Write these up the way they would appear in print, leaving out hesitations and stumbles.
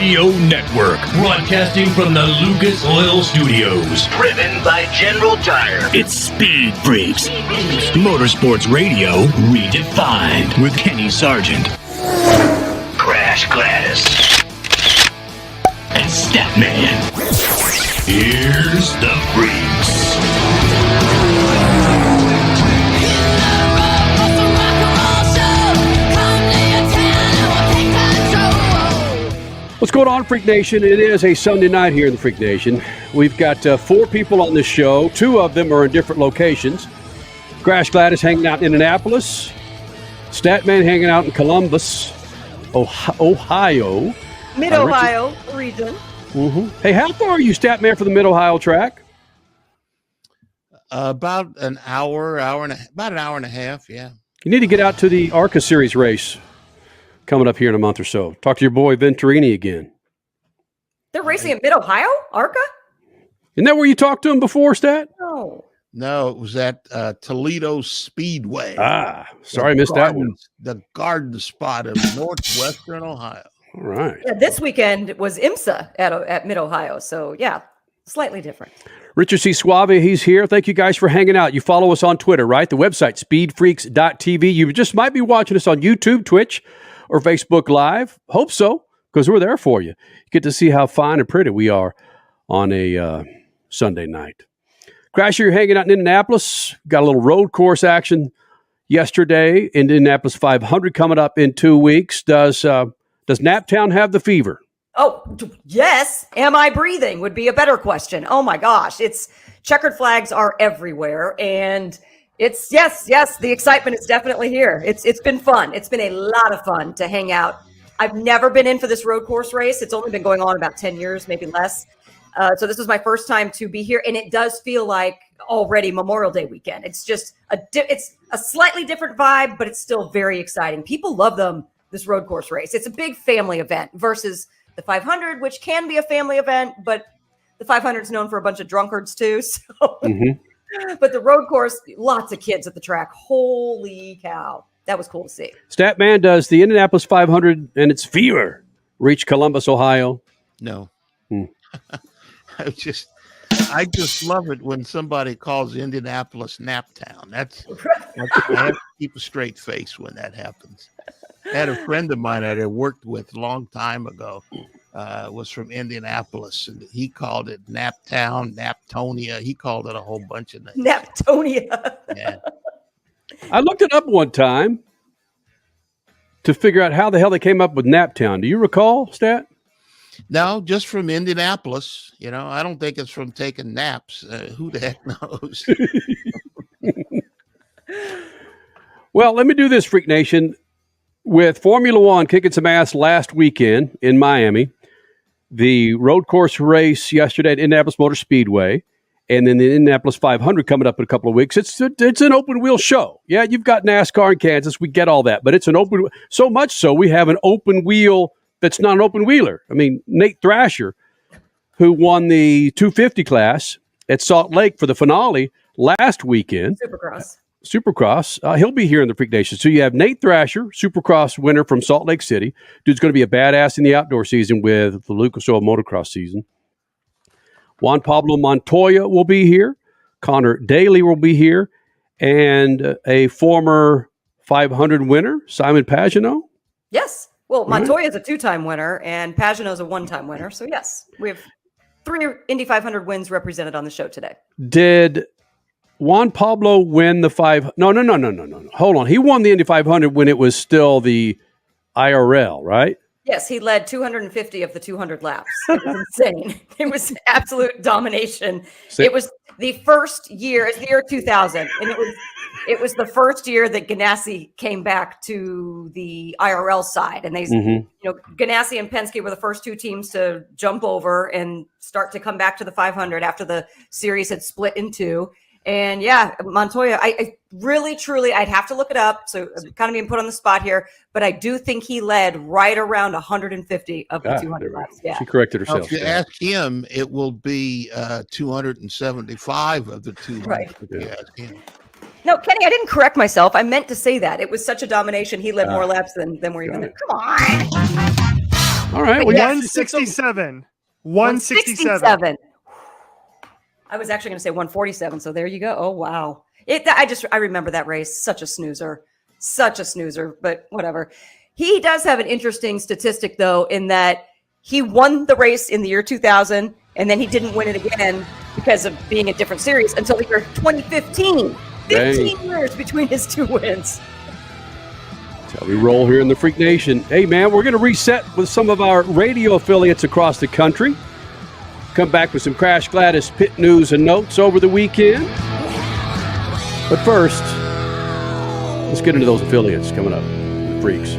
Radio Network, broadcasting from the Lucas Oil Studios. Driven by General Tire. It's Speed Freaks. Motorsports Radio redefined with Kenny Sargent, Crash Gladys, and Statman. Here's the Freaks. What's going on, Freak Nation? It is a Sunday night here in the Freak Nation. We've got 4 people on this show. 2 of them are in different locations. Crash Gladys hanging out in Indianapolis. Statman hanging out in Columbus, Ohio. Mid-Ohio region. Mm-hmm. Hey, how far are you, Statman, for the Mid-Ohio track? About an hour and a half, yeah. You need to get out to the ARCA Series race coming up here in a month or so. Talk to your boy Venturini again. They're racing at Mid-Ohio, ARCA? Isn't that where you talked to him before, Stat? No, it was at Toledo Speedway. Sorry I missed that one. The garden spot of northwestern Ohio. All right. Yeah, this weekend was IMSA at Mid-Ohio, so yeah, slightly different. Richard C. Suave, he's here. Thank you guys for hanging out. You follow us on Twitter, right? The website, speedfreaks.tv. You just might be watching us on YouTube, Twitch, or Facebook Live. Hope so, because we're there for you. You get to see how fine and pretty we are on a Sunday night. Crasher, you're hanging out in Indianapolis. Got a little road course action yesterday. Indianapolis 500 coming up in 2 weeks. Does Naptown have the fever? Oh, yes. Am I breathing would be a better question. Oh, my gosh. It's checkered flags are everywhere, and it's yes, the excitement is definitely here. It's been fun. It's been a lot of fun to hang out. I've never been in for this road course race. It's only been going on about 10 years, maybe less. So this was my first time to be here, and it does feel like already Memorial Day weekend. It's just it's a slightly different vibe, but it's still very exciting. People love this road course race. It's a big family event versus the 500, which can be a family event, but the 500 is known for a bunch of drunkards too. So. Mm-hmm. But the road course, lots of kids at the track. Holy cow. That was cool to see. Statman, does the Indianapolis 500 and its fever reach Columbus, Ohio? No. I just love it when somebody calls Indianapolis Naptown. That's I have to keep a straight face when that happens. I had a friend of mine that I worked with a long time ago. Was from Indianapolis, and he called it Naptown, Naptonia. He called it a whole bunch of names. Naptonia. Yeah. I looked it up one time to figure out how the hell they came up with Naptown. Do you recall, Stat? No, just from Indianapolis. You know, I don't think it's from taking naps. Who the heck knows? Well, let me do this, Freak Nation. With Formula One kicking some ass last weekend in Miami, the road course race yesterday at Indianapolis Motor Speedway, and then the Indianapolis 500 coming up in a couple of weeks. It's an open wheel show. Yeah, you've got NASCAR in Kansas. We get all that, but it's an open, so much so we have an open wheel that's not an open wheeler. I mean, Nate Thrasher, who won the 250 class at Salt Lake for the finale last weekend. Supercross. He'll be here in the Freak Nation. So you have Nate Thrasher, Supercross winner from Salt Lake City. Dude's going to be a badass in the outdoor season with the Lucas Oil motocross season. Juan Pablo Montoya will be here. Conor Daly will be here. And a former 500 winner, Simon Pagenaud. Yes. Well, Montoya is a 2-time winner, and Pagenaud is a 1-time winner. So, yes, we have 3 Indy 500 wins represented on the show today. Did Juan Pablo win the 5? No. Hold on. He won the Indy 500 when it was still the IRL, right? Yes, he led 250 of the 200 laps. It was insane. It was absolute domination. It was the first year, it's the year 2000, and it was the first year that Ganassi came back to the IRL side, and they, Ganassi and Penske were the first 2 teams to jump over and start to come back to the 500 after the series had split in 2. And yeah, Montoya, I really, truly, I'd have to look it up. So I'm kind of being put on the spot here, but I do think he led right around 150 of the 200 laps. Yeah. She corrected herself. If you ask him, it will be 275 of the 200. Right. If you ask him. No, Kenny, I didn't correct myself. I meant to say that. It was such a domination. He led more laps than were even there. Come on. All right. Wait, 167. 167. I was actually going to say 147. So there you go. Oh, wow. I remember that race. Such a snoozer. But whatever. He does have an interesting statistic, though, in that he won the race in the year 2000, and then he didn't win it again because of being a different series until the year 2015. 15 years between his two wins. That's how we roll here in the Freak Nation. Hey, man, we're going to reset with some of our radio affiliates across the country. Come back with some Crash Gladys pit news and notes over the weekend. But first, let's get into those affiliates coming up. The Freaks.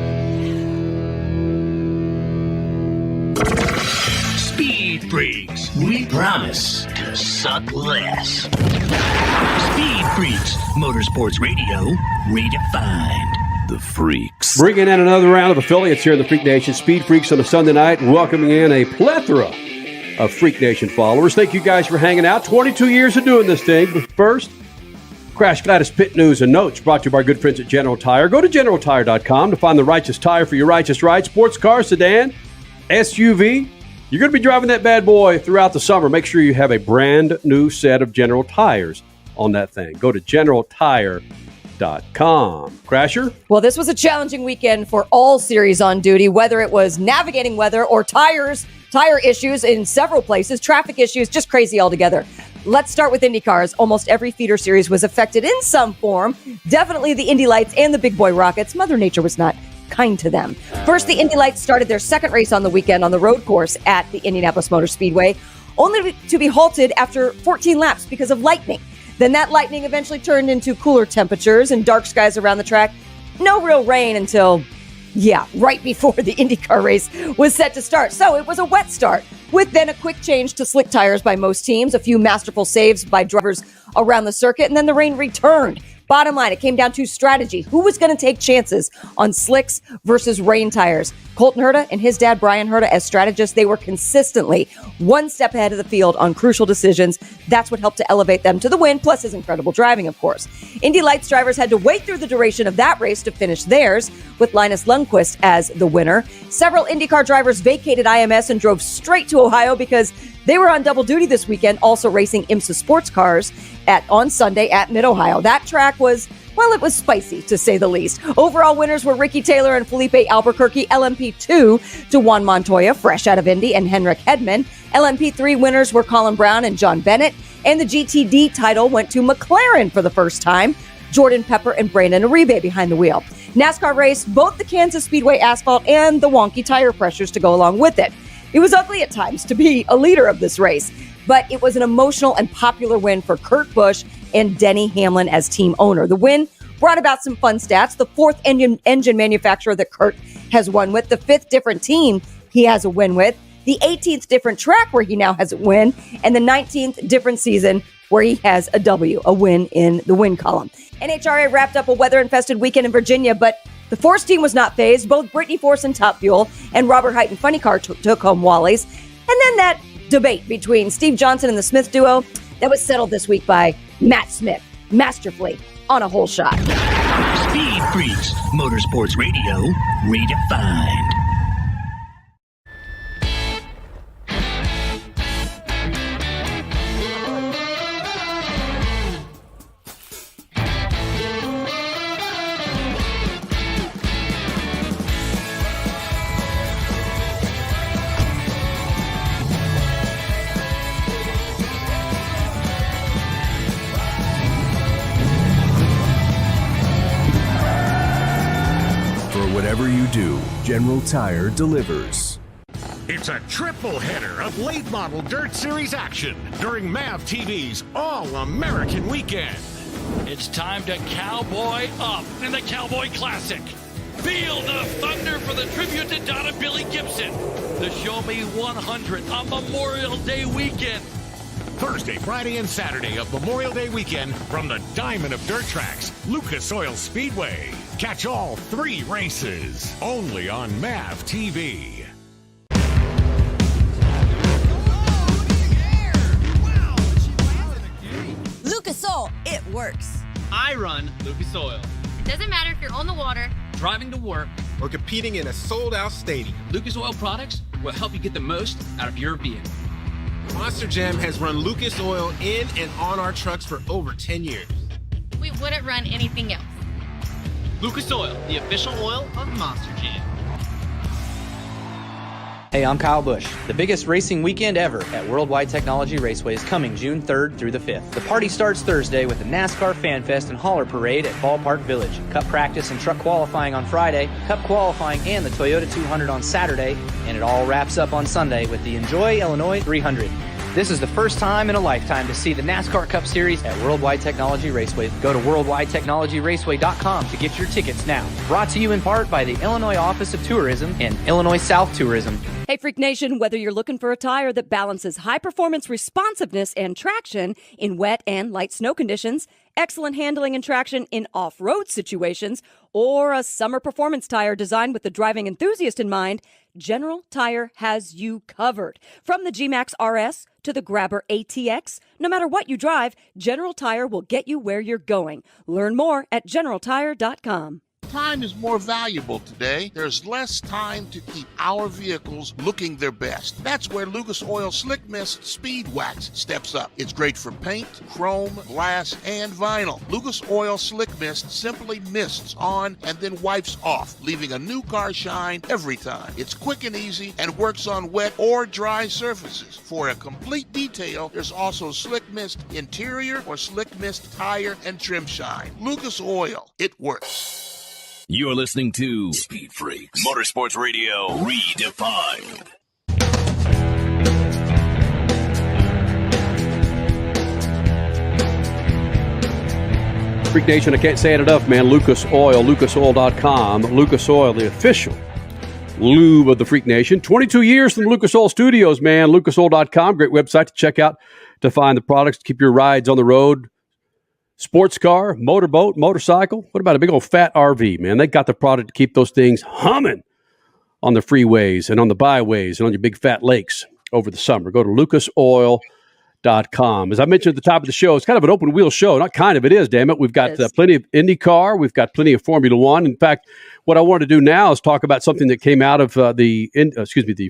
Speed Freaks. We promise to suck less. Speed Freaks. Motorsports Radio redefined. The Freaks. Bringing in another round of affiliates here in the Freak Nation. Speed Freaks on a Sunday night, welcoming in a plethora of Freak Nation followers. Thank you guys for hanging out. 22 years of doing this thing. But first, Crash Gladys pit news and notes brought to you by our good friends at General Tire. Go to GeneralTire.com to find the righteous tire for your righteous ride. Sports car, sedan, SUV. You're going to be driving that bad boy throughout the summer. Make sure you have a brand new set of General Tires on that thing. Go to GeneralTire.com. Crasher? Well, this was a challenging weekend for all series on duty, whether it was navigating weather or tire issues in several places, traffic issues, just crazy altogether. Let's start with IndyCars. Almost every feeder series was affected in some form. Definitely the Indy Lights and the Big Boy Rockets. Mother Nature was not kind to them. First, the Indy Lights started their second race on the weekend on the road course at the Indianapolis Motor Speedway, only to be halted after 14 laps because of lightning. Then that lightning eventually turned into cooler temperatures and dark skies around the track. No real rain until, right before the IndyCar race was set to start. So it was a wet start, with then a quick change to slick tires by most teams, a few masterful saves by drivers around the circuit, and then the rain returned. Bottom line, it came down to strategy. Who was going to take chances on slicks versus rain tires? Colton Herta and his dad, Brian Herta, as strategists, they were consistently one step ahead of the field on crucial decisions. That's what helped to elevate them to the win, plus his incredible driving, of course. Indy Lights drivers had to wait through the duration of that race to finish theirs, with Linus Lundqvist as the winner. Several IndyCar drivers vacated IMS and drove straight to Ohio because they were on double duty this weekend, also racing IMSA sports cars on Sunday at Mid-Ohio. That track was, it was spicy, to say the least. Overall winners were Ricky Taylor and Felipe Albuquerque, LMP2 to Juan Montoya, fresh out of Indy, and Henrik Hedman. LMP3 winners were Colin Brown and John Bennett, and the GTD title went to McLaren for the first time. Jordan Pepper and Brandon Uribe behind the wheel. NASCAR raced both the Kansas Speedway asphalt and the wonky tire pressures to go along with it. It was ugly at times to be a leader of this race, but it was an emotional and popular win for Kurt Busch and Denny Hamlin as team owner. The win brought about some fun stats. The fourth engine manufacturer that Kurt has won with, the fifth different team he has a win with, the 18th different track where he now has a win, and the 19th different season where he has a W, a win in the win column. NHRA wrapped up a weather-infested weekend in Virginia, but the Force team was not phased. Both Brittany Force and Top Fuel and Robert Height and Funny Car took home Wally's. And then that debate between Steve Johnson and the Smith duo, that was settled this week by Matt Smith, masterfully, on a hole shot. Speed Freaks, Motorsports Radio redefined. Whatever you do, General Tire delivers. It's a triple header of late model Dirt Series action during MAV TV's All-American Weekend. It's time to cowboy up in the Cowboy Classic. Feel the thunder for the tribute to Don and Billy Gibson. The Show Me 100 on Memorial Day weekend. Thursday, Friday, and Saturday of Memorial Day weekend from the Diamond of Dirt Tracks, Lucas Oil Speedway. Catch all 3 races only on MAV TV. Lucas Oil, it works. I run Lucas Oil. It doesn't matter if you're on the water, driving to work, or competing in a sold-out stadium. Lucas Oil products will help you get the most out of your vehicle. Monster Jam has run Lucas Oil in and on our trucks for over 10 years. We wouldn't run anything else. Lucas Oil, the official oil of Monster Jam. Hey, I'm Kyle Busch. The biggest racing weekend ever at Worldwide Technology Raceway is coming June 3rd through the 5th. The party starts Thursday with a NASCAR Fan Fest and Hauler Parade at Ballpark Village. Cup practice and truck qualifying on Friday, Cup qualifying and the Toyota 200 on Saturday, and it all wraps up on Sunday with the Enjoy Illinois 300. This is the first time in a lifetime to see the NASCAR Cup Series at Worldwide Technology Raceway. Go to worldwidetechnologyraceway.com to get your tickets now. Brought to you in part by the Illinois Office of Tourism and Illinois South Tourism. Hey, Freak Nation, whether you're looking for a tire that balances high-performance responsiveness and traction in wet and light snow conditions, excellent handling and traction in off-road situations, or a summer performance tire designed with the driving enthusiast in mind, General Tire has you covered. From the G-Max RS to the Grabber ATX, no matter what you drive, General Tire will get you where you're going. Learn more at GeneralTire.com. Time is more valuable today. There's less time to keep our vehicles looking their best. That's where Lucas Oil Slick Mist Speed Wax steps up. It's great for paint, chrome, glass, and vinyl. Lucas Oil Slick Mist simply mists on and then wipes off, leaving a new car shine every time. It's quick and easy and works on wet or dry surfaces. For a complete detail, there's also Slick Mist Interior or Slick Mist Tire and Trim Shine. Lucas Oil, it works. You're listening to Speed Freaks Motorsports Radio Redefined. Freak Nation, I can't say it enough, man. Lucas Oil, lucasoil.com. Lucas Oil, the official lube of the Freak Nation. 22 years from the Lucas Oil Studios, man. lucasoil.com, great website to check out to find the products to keep your rides on the road. Sports car, motorboat, motorcycle. What about a big old fat RV, man? They got the product to keep those things humming on the freeways and on the byways and on your big fat lakes over the summer. Go to lucasoil.com. As I mentioned at the top of the show, it's kind of an open wheel show. Not kind of, it is, damn it. We've got plenty of IndyCar. We've got plenty of Formula One. In fact, what I wanted to do now is talk about something that came out of the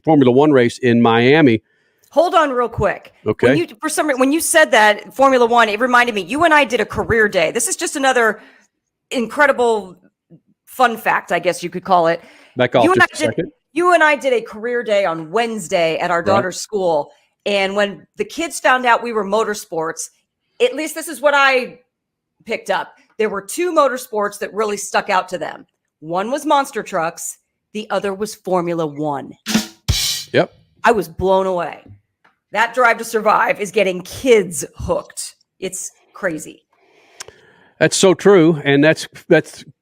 Formula One race in Miami. Hold on real quick. Okay. When you said that Formula One, it reminded me, you and I did a career day. This is just another incredible fun fact, I guess you could call it. Back off just a second. You and I did a career day on Wednesday at our daughter's school. And when the kids found out we were motorsports, at least this is what I picked up. There were two motorsports that really stuck out to them. One was monster trucks. The other was Formula One. Yep. I was blown away. That Drive to Survive is getting kids hooked. It's crazy. That's so true, and that's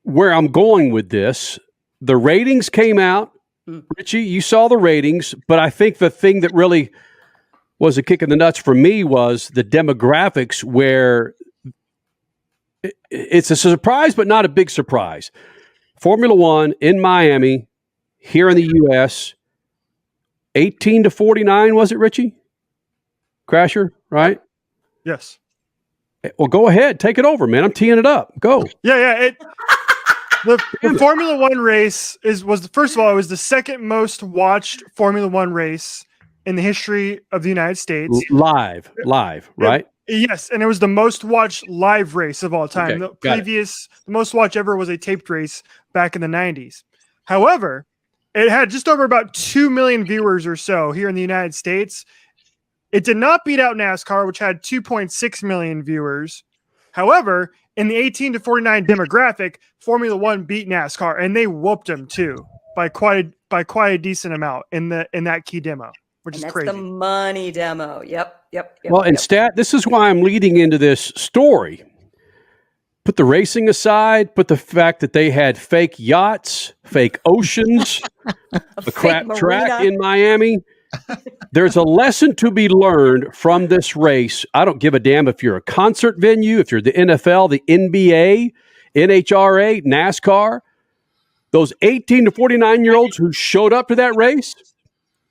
where I'm going with this. The ratings came out. Richie, you saw the ratings, but I think the thing that really was a kick in the nuts for me was the demographics, where it's a surprise, but not a big surprise. Formula One in Miami, here in the U.S., 18 to 49, was it, Richie? Crasher, right? Yes. Well, go ahead. Take it over, man. I'm teeing it up. Go. Yeah. The Formula One race was first of all, it was the second most watched Formula One race in the history of the United States. Live, right? Yes, and it was the most watched live race of all time. Okay, the most watched ever was a taped race back in the 90s. However, it had just over about 2 million viewers or so here in the United States. It did not beat out NASCAR, which had 2.6 million viewers. However, in the 18 to 49 demographic, Formula One beat NASCAR, and they whooped them too by quite a decent amount in that key demo, which is crazy. That's the money demo. Yep. Well, this is why I'm leading into this story. Put the racing aside, put the fact that they had fake yachts, fake oceans, a crap track in Miami. There's a lesson to be learned from this race. I don't give a damn if you're a concert venue, if you're the NFL, the NBA, NHRA, NASCAR. Those 18 to 49-year-olds who showed up to that race,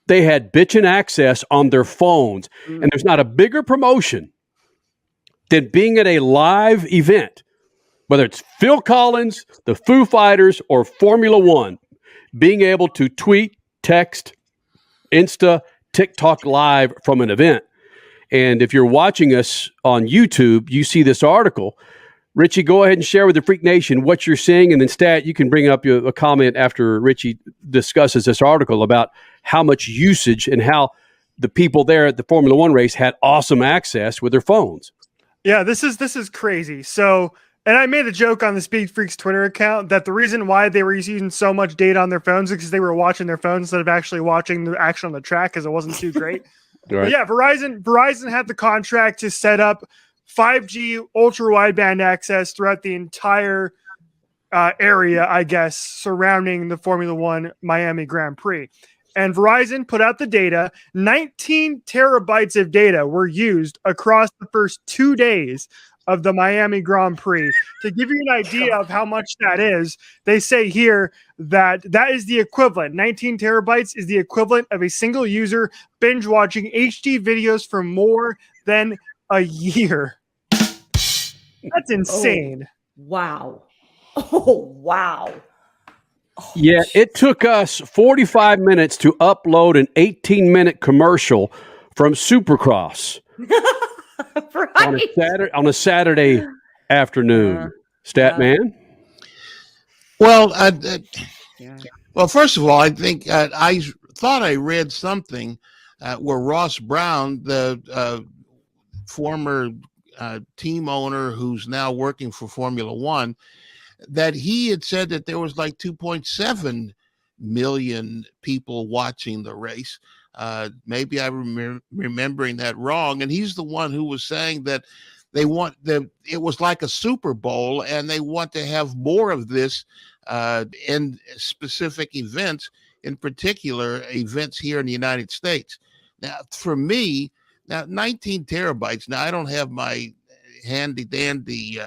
they had bitchin' access on their phones. And there's not a bigger promotion than being at a live event, whether it's Phil Collins, the Foo Fighters, or Formula One. being able to tweet, text, Insta, TikTok live from an event. And if you're watching us on YouTube, you see this article. Richie, go ahead and share with the Freak Nation what you're seeing. And then, Stat, you can bring up a comment after Richie discusses this article about how much usage and how the people there at the Formula One race had awesome access with their phones. Yeah, this is crazy. So, and I made a joke on the SpeedFreaks Twitter account that the reason why they were using so much data on their phones is because they were watching their phones instead of actually watching the action on the track because it wasn't too great. Right. But yeah, Verizon had the contract to set up 5G ultra wideband access throughout the entire area, I guess, surrounding the Formula One Miami Grand Prix. And Verizon put out the data. 19 terabytes of data were used across the first 2 days of the Miami Grand Prix. To give you an idea of how much that is, they say here that is the equivalent. 19 terabytes is the equivalent of a single user binge watching HD videos for more than a year. That's insane. Wow. Oh, wow. Yeah, it took us 45 minutes to upload an 18-minute commercial from Supercross Right. on a Saturday afternoon. Stat man? Well, first of all, I think I thought I read something where Ross Brown, the former team owner who's now working for Formula One, that he had said that there was like 2.7 million people watching the race. Maybe I'm remembering that wrong. And he's the one who was saying that it was like a Super Bowl and they want to have more of this in specific events, in particular events here in the United States. Now, for me, 19 terabytes. Now, I don't have my handy dandy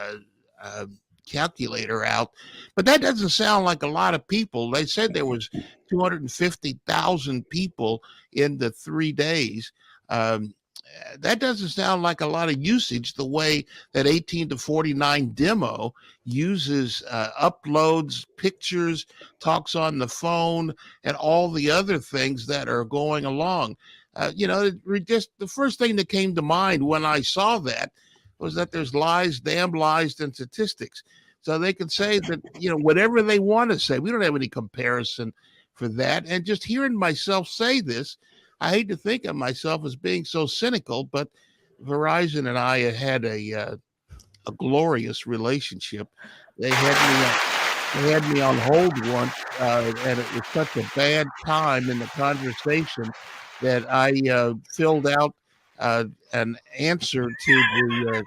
calculator out, but that doesn't sound like a lot of people. They said there was 250,000 people in the 3 days. That doesn't sound like a lot of usage the way that 18 to 49 demo uses uploads, pictures, talks on the phone, and all the other things that are going along. Just the first thing that came to mind when I saw that was that there's lies, damn lies, and statistics. So they can say that, whatever they want to say. We don't have any comparison for that. And just hearing myself say this, I hate to think of myself as being so cynical, but Verizon and I had a glorious relationship. They had me on hold once, and it was such a bad time in the conversation that I filled out an answer to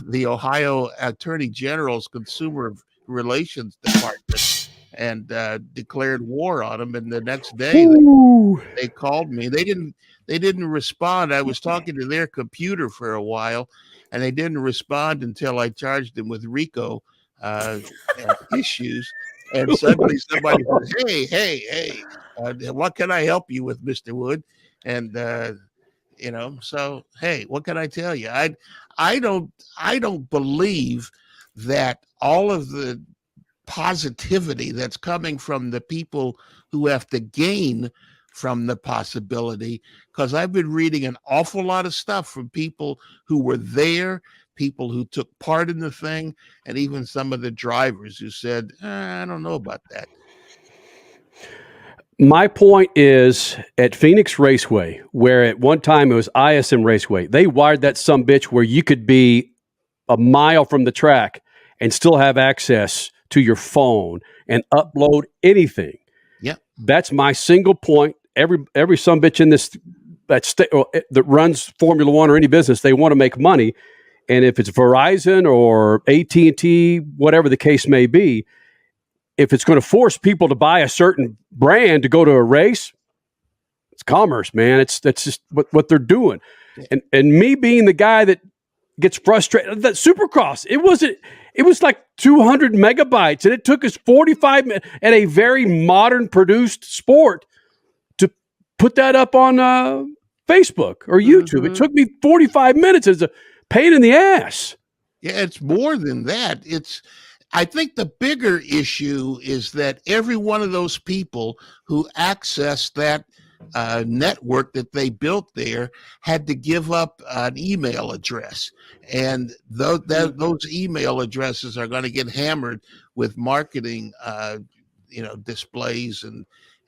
the Ohio Attorney General's Consumer Relations Department and declared war on them. And the next day they called me. They didn't respond. I was talking to their computer for a while, and they didn't respond until I charged them with RICO issues. And suddenly somebody says, hey, what can I help you with, Mr. Wood? And so hey, what can I tell you? I don't believe that all of the positivity that's coming from the people who have to gain from the possibility, because I've been reading an awful lot of stuff from people who were there, people who took part in the thing, and even some of the drivers who said, I don't know about that. My point is at Phoenix Raceway, where at one time it was ISM Raceway, they wired that sumbitch where you could be a mile from the track and still have access to your phone and upload anything. Yeah, that's my single point. Every sumbitch in this that runs Formula One or any business, they want to make money, and if it's Verizon or AT&T, whatever the case may be, if it's going to force people to buy a certain brand to go to a race, it's commerce, man. That's just what they're doing. And me being the guy that gets frustrated, that Supercross, it was like 200 megabytes, and it took us 45 minutes at a very modern produced sport to put that up on Facebook or YouTube. It took me 45 minutes. It's a pain in the ass. Yeah, it's more than that. I think the bigger issue is that every one of those people who accessed that network that they built there had to give up an email address, and those email addresses are going to get hammered with marketing, displays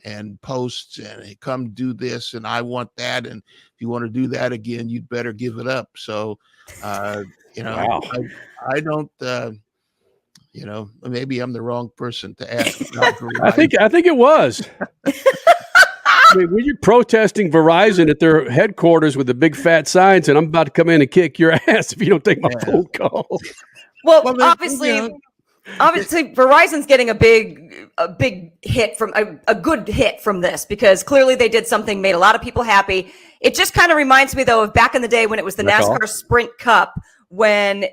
and posts, and hey, come do this, and I want that, and if you want to do that again, you'd better give it up. So, wow. I don't. Maybe I'm the wrong person to ask. I think it was. I mean, when you're protesting Verizon at their headquarters with the big fat signs, and I'm about to come in and kick your ass if you don't take my phone call. Well, obviously, Verizon's getting a big hit from a good hit from this, because clearly they did something, made a lot of people happy. It just kind of reminds me, though, of back in the day when it was the NASCAR Sprint Cup, when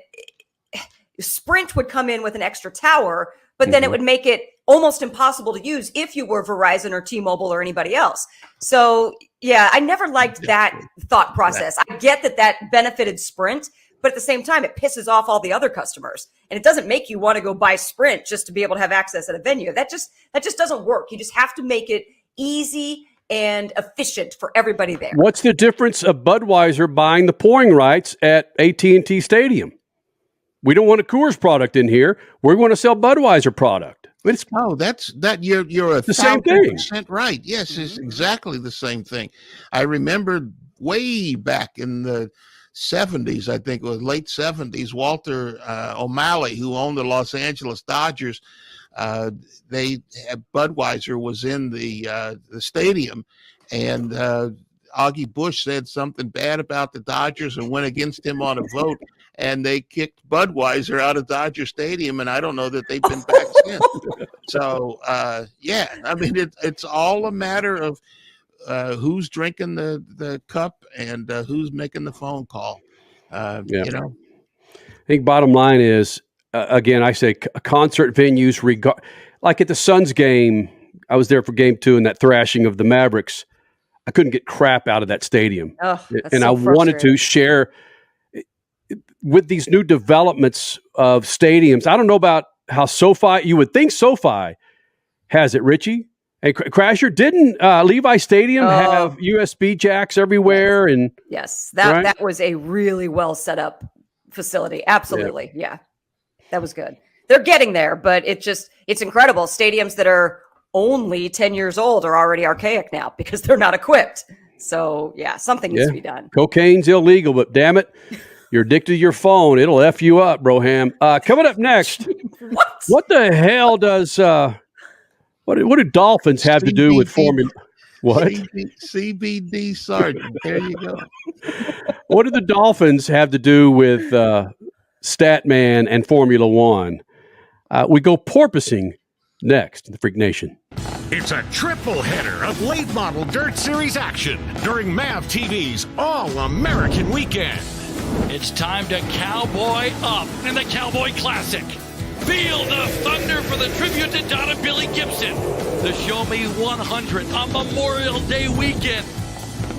Sprint would come in with an extra tower, but then it would make it almost impossible to use if you were Verizon or T-Mobile or anybody else. So, yeah, I never liked that thought process. I get that benefited Sprint, but at the same time, it pisses off all the other customers. And it doesn't make you want to go buy Sprint just to be able to have access at a venue. That just doesn't work. You just have to make it easy and efficient for everybody there. What's the difference of Budweiser buying the pouring rights at AT&T Stadium? We don't want a Coors product in here. We want to sell Budweiser product. You're 1,000% right. Yes, it's exactly the same thing. I remember way back in the 70s, I think it was late 70s, Walter O'Malley, who owned the Los Angeles Dodgers, Budweiser was in the stadium, and Augie Bush said something bad about the Dodgers and went against him on a vote, and they kicked Budweiser out of Dodger Stadium, and I don't know that they've been back since. So, I mean, it's all a matter of who's drinking the cup and who's making the phone call. I think bottom line is, again, I say concert venues, like at the Suns game, I was there for game 2 in that thrashing of the Mavericks. I couldn't get crap out of that stadium. And I wanted to share with these new developments of stadiums. I don't know about how SoFi, you would think SoFi has it, Richie. And Crasher, didn't Levi Stadium have USB jacks everywhere? And yes, that was a really well set up facility. Absolutely. Yeah, that was good. They're getting there, but it's incredible. Stadiums that are only 10 years old are already archaic now because they're not equipped. So yeah, something needs to be done. Cocaine's illegal, but damn it, you're addicted to your phone. It'll F you up, Broham. Coming up next, what the hell does what do dolphins have to do with Formula? What? CBD Sergeant. There you go. What do the Dolphins have to do with Statman and Formula One? We go porpoising next in the Freak Nation. It's a triple header of late model Dirt Series action during MAV TV's All-American Weekend. It's time to cowboy up in the Cowboy Classic. Feel the thunder for the tribute to Donna Billy Gibson. The Show Me 100 on Memorial Day weekend.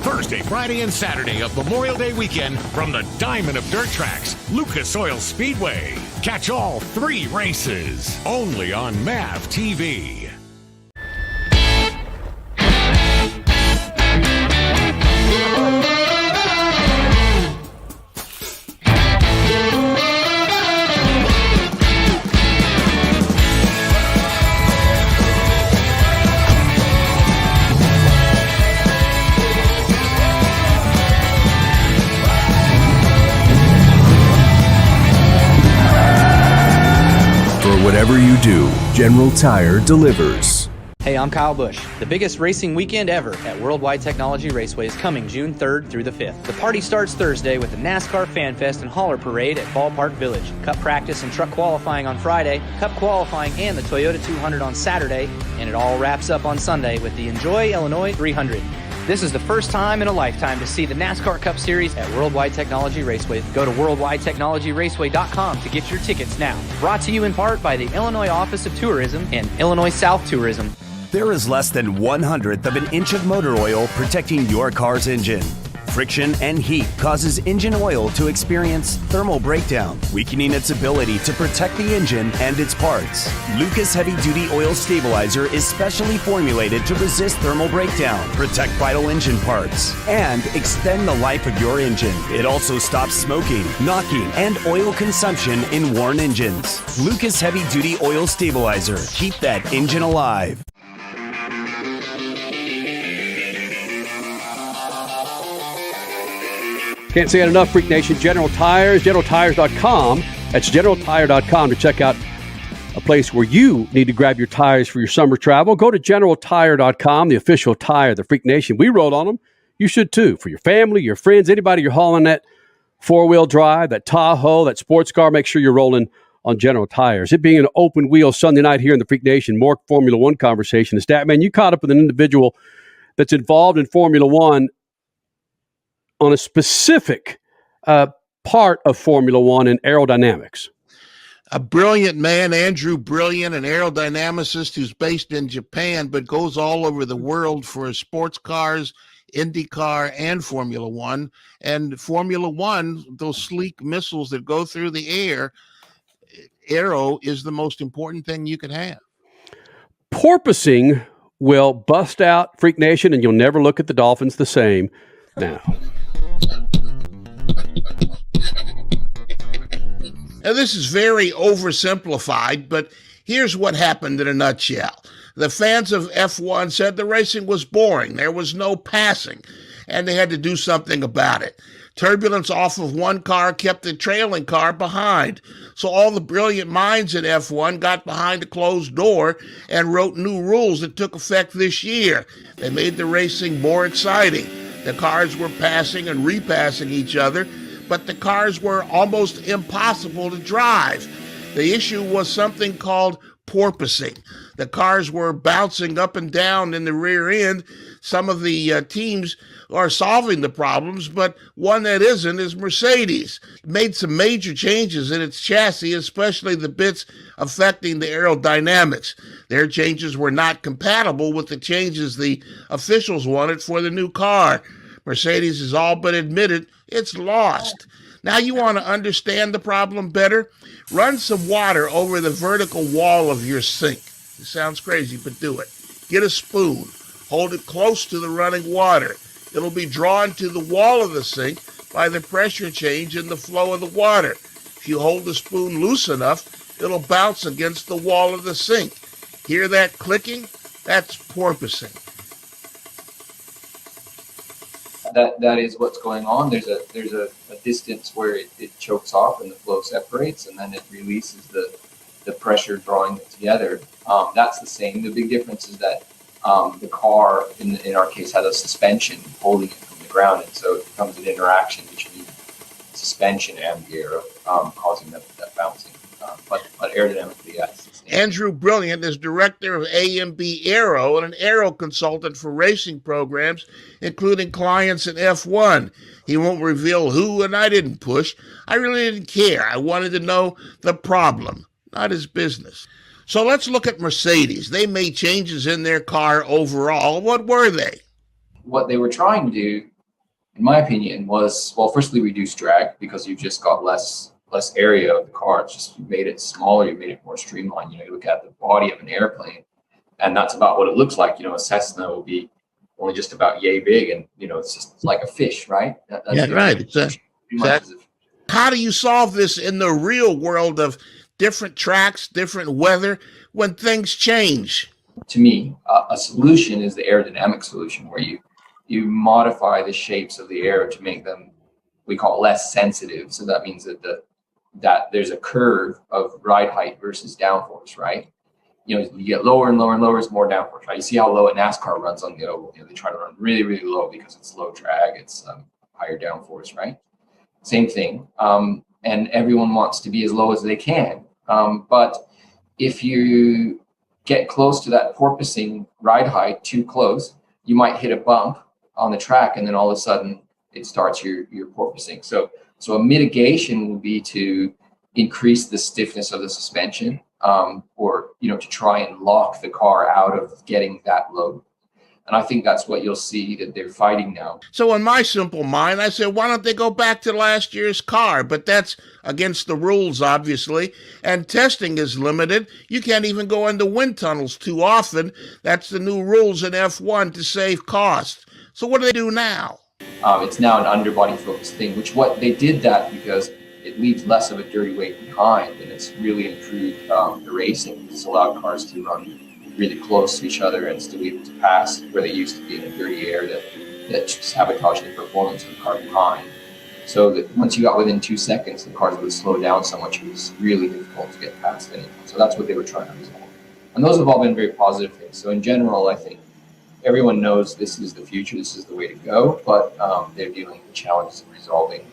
Thursday, Friday, and Saturday of Memorial Day weekend from the Diamond of Dirt Tracks, Lucas Oil Speedway. Catch all 3 races only on MAV TV. Whatever you do, General Tire delivers. Hey, I'm Kyle Busch. The biggest racing weekend ever at Worldwide Technology Raceway is coming June 3rd through the 5th. The party starts Thursday with the NASCAR Fan Fest and Hauler Parade at Ballpark Village. Cup practice and truck qualifying on Friday, Cup qualifying and the Toyota 200 on Saturday, and it all wraps up on Sunday with the Enjoy Illinois 300. This is the first time in a lifetime to see the NASCAR Cup Series at Worldwide Technology Raceway. Go to worldwidetechnologyraceway.com to get your tickets now. Brought to you in part by the Illinois Office of Tourism and Illinois South Tourism. There is less than 1/100th of an inch of motor oil protecting your car's engine. Friction and heat causes engine oil to experience thermal breakdown, weakening its ability to protect the engine and its parts. Lucas Heavy Duty Oil Stabilizer is specially formulated to resist thermal breakdown, protect vital engine parts, and extend the life of your engine. It also stops smoking, knocking, and oil consumption in worn engines. Lucas Heavy Duty Oil Stabilizer. Keep that engine alive. Can't say it enough, Freak Nation. General Tires, GeneralTires.com. That's GeneralTire.com to check out a place where you need to grab your tires for your summer travel. Go to GeneralTire.com, the official tire of the Freak Nation. We roll on them. You should too. For your family, your friends, anybody you're hauling that four-wheel drive, that Tahoe, that sports car, make sure you're rolling on General Tires. It being an open wheel Sunday night here in the Freak Nation, more Formula One conversation. Statman, you caught up with an individual that's involved in Formula One on a specific part of Formula One in aerodynamics. A brilliant man, Andrew Brilliant, an aerodynamicist who's based in Japan, but goes all over the world for sports cars, IndyCar, and Formula One. And Formula One, those sleek missiles that go through the air, aero is the most important thing you can have. Porpoising will bust out, Freak Nation, and you'll never look at the Dolphins the same now. Now, this is very oversimplified, but here's what happened in a nutshell. The fans of F1 said the racing was boring. There was no passing, and they had to do something about it. Turbulence off of one car kept the trailing car behind. So all the brilliant minds in F1 got behind a closed door and wrote new rules that took effect this year. They made the racing more exciting. The cars were passing and repassing each other, but the cars were almost impossible to drive. The issue was something called porpoising. The cars were bouncing up and down in the rear end. Some of the teams are solving the problems, but one that isn't is Mercedes. It made some major changes in its chassis, especially the bits affecting the aerodynamics. Their changes were not compatible with the changes the officials wanted for the new car. Mercedes has all but admitted it's lost. Now you want to understand the problem better? Run some water over the vertical wall of your sink. It sounds crazy, but do it. Get a spoon. Hold it close to the running water. It'll be drawn to the wall of the sink by the pressure change in the flow of the water. If you hold the spoon loose enough, it'll bounce against the wall of the sink. Hear that clicking? That's porpoising. That is what's going on. There's a distance where it chokes off and the flow separates, and then it releases the pressure drawing it together. That's the same. The big difference is that the car, in our case, has a suspension holding it from the ground, and so it becomes an interaction between suspension and the aero, causing that bouncing. But aerodynamically, yes. Andrew Brilliant is director of AMB Aero and an aero consultant for racing programs, including clients in F1. He won't reveal who, and I didn't push. I really didn't care. I wanted to know the problem, not his business. So let's look at Mercedes. They made changes in their car overall. What were they? What they were trying to do, in my opinion, was, well, firstly, reduce drag, because you've just got less area of the car. It's just, you made it smaller, you made it more streamlined. You look at the body of an airplane, and that's about what it looks like. A Cessna will be only just about yay big, and it's just like a fish, right? That's right. Exactly. How do you solve this in the real world of different tracks, different weather, when things change? To me, a solution is the aerodynamic solution, where you modify the shapes of the air to make them, we call, less sensitive. So that means that there's a curve of ride height versus downforce, right? You get lower and lower and lower is more downforce, right? You see how low a NASCAR runs on the oval. They try to run really, really low because it's low drag, it's higher downforce, right? Same thing. And everyone wants to be as low as they can. But if you get close to that porpoising ride height too close, you might hit a bump on the track, and then all of a sudden it starts your porpoising. So a mitigation would be to increase the stiffness of the suspension, or to try and lock the car out of getting that load. And I think that's what you'll see that they're fighting now. So in my simple mind, I said, why don't they go back to last year's car? But that's against the rules, obviously. And testing is limited. You can't even go into wind tunnels too often. That's the new rules in F1 to save costs. So what do they do now? It's now an underbody focused thing, which what they did that because it leaves less of a dirty weight behind, and it's really improved the racing. It's allowed cars to run really close to each other and still be able to pass where they used to be in a dirty air that sabotaged the performance of the car behind. So that once you got within 2 seconds, the cars would slow down so much it was really difficult to get past anyone. So that's what they were trying to resolve. And those have all been very positive things. So in general, I think everyone knows this is the future, this is the way to go, but they're dealing with the challenges of resolving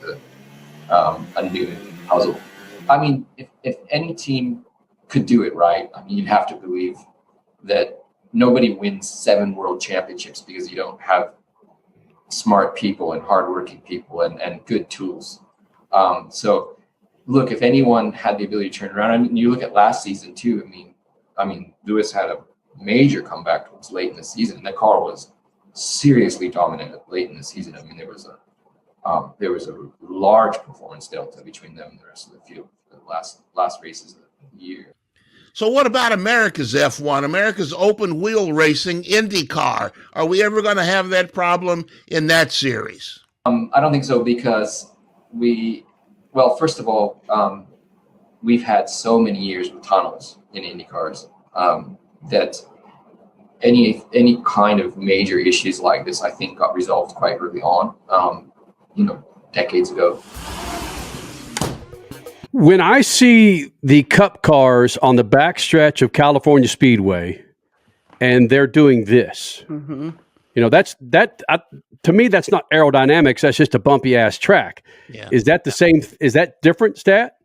a new puzzle. I mean, if any team could do it right, I mean, you'd have to believe that nobody wins 7 world championships because you don't have smart people and hardworking people and good tools. So look, if anyone had the ability to turn around, I mean, you look at last season too. I mean, Lewis had a major comeback towards late in the season. The car was seriously dominant late in the season. I mean, there was a large performance delta between them and the rest of the field for the last races of the year. So what about America's F1, America's open wheel racing, IndyCar? Are we ever going to have that problem in that series? I don't think so because first of all, we've had so many years with tunnels in IndyCars that any kind of major issues like this, I think, got resolved quite early on, decades ago. When I see the Cup cars on the backstretch of California Speedway, and they're doing this, to me, that's not aerodynamics. That's just a bumpy ass track. Yeah. Is that the same? Is that different, Stat?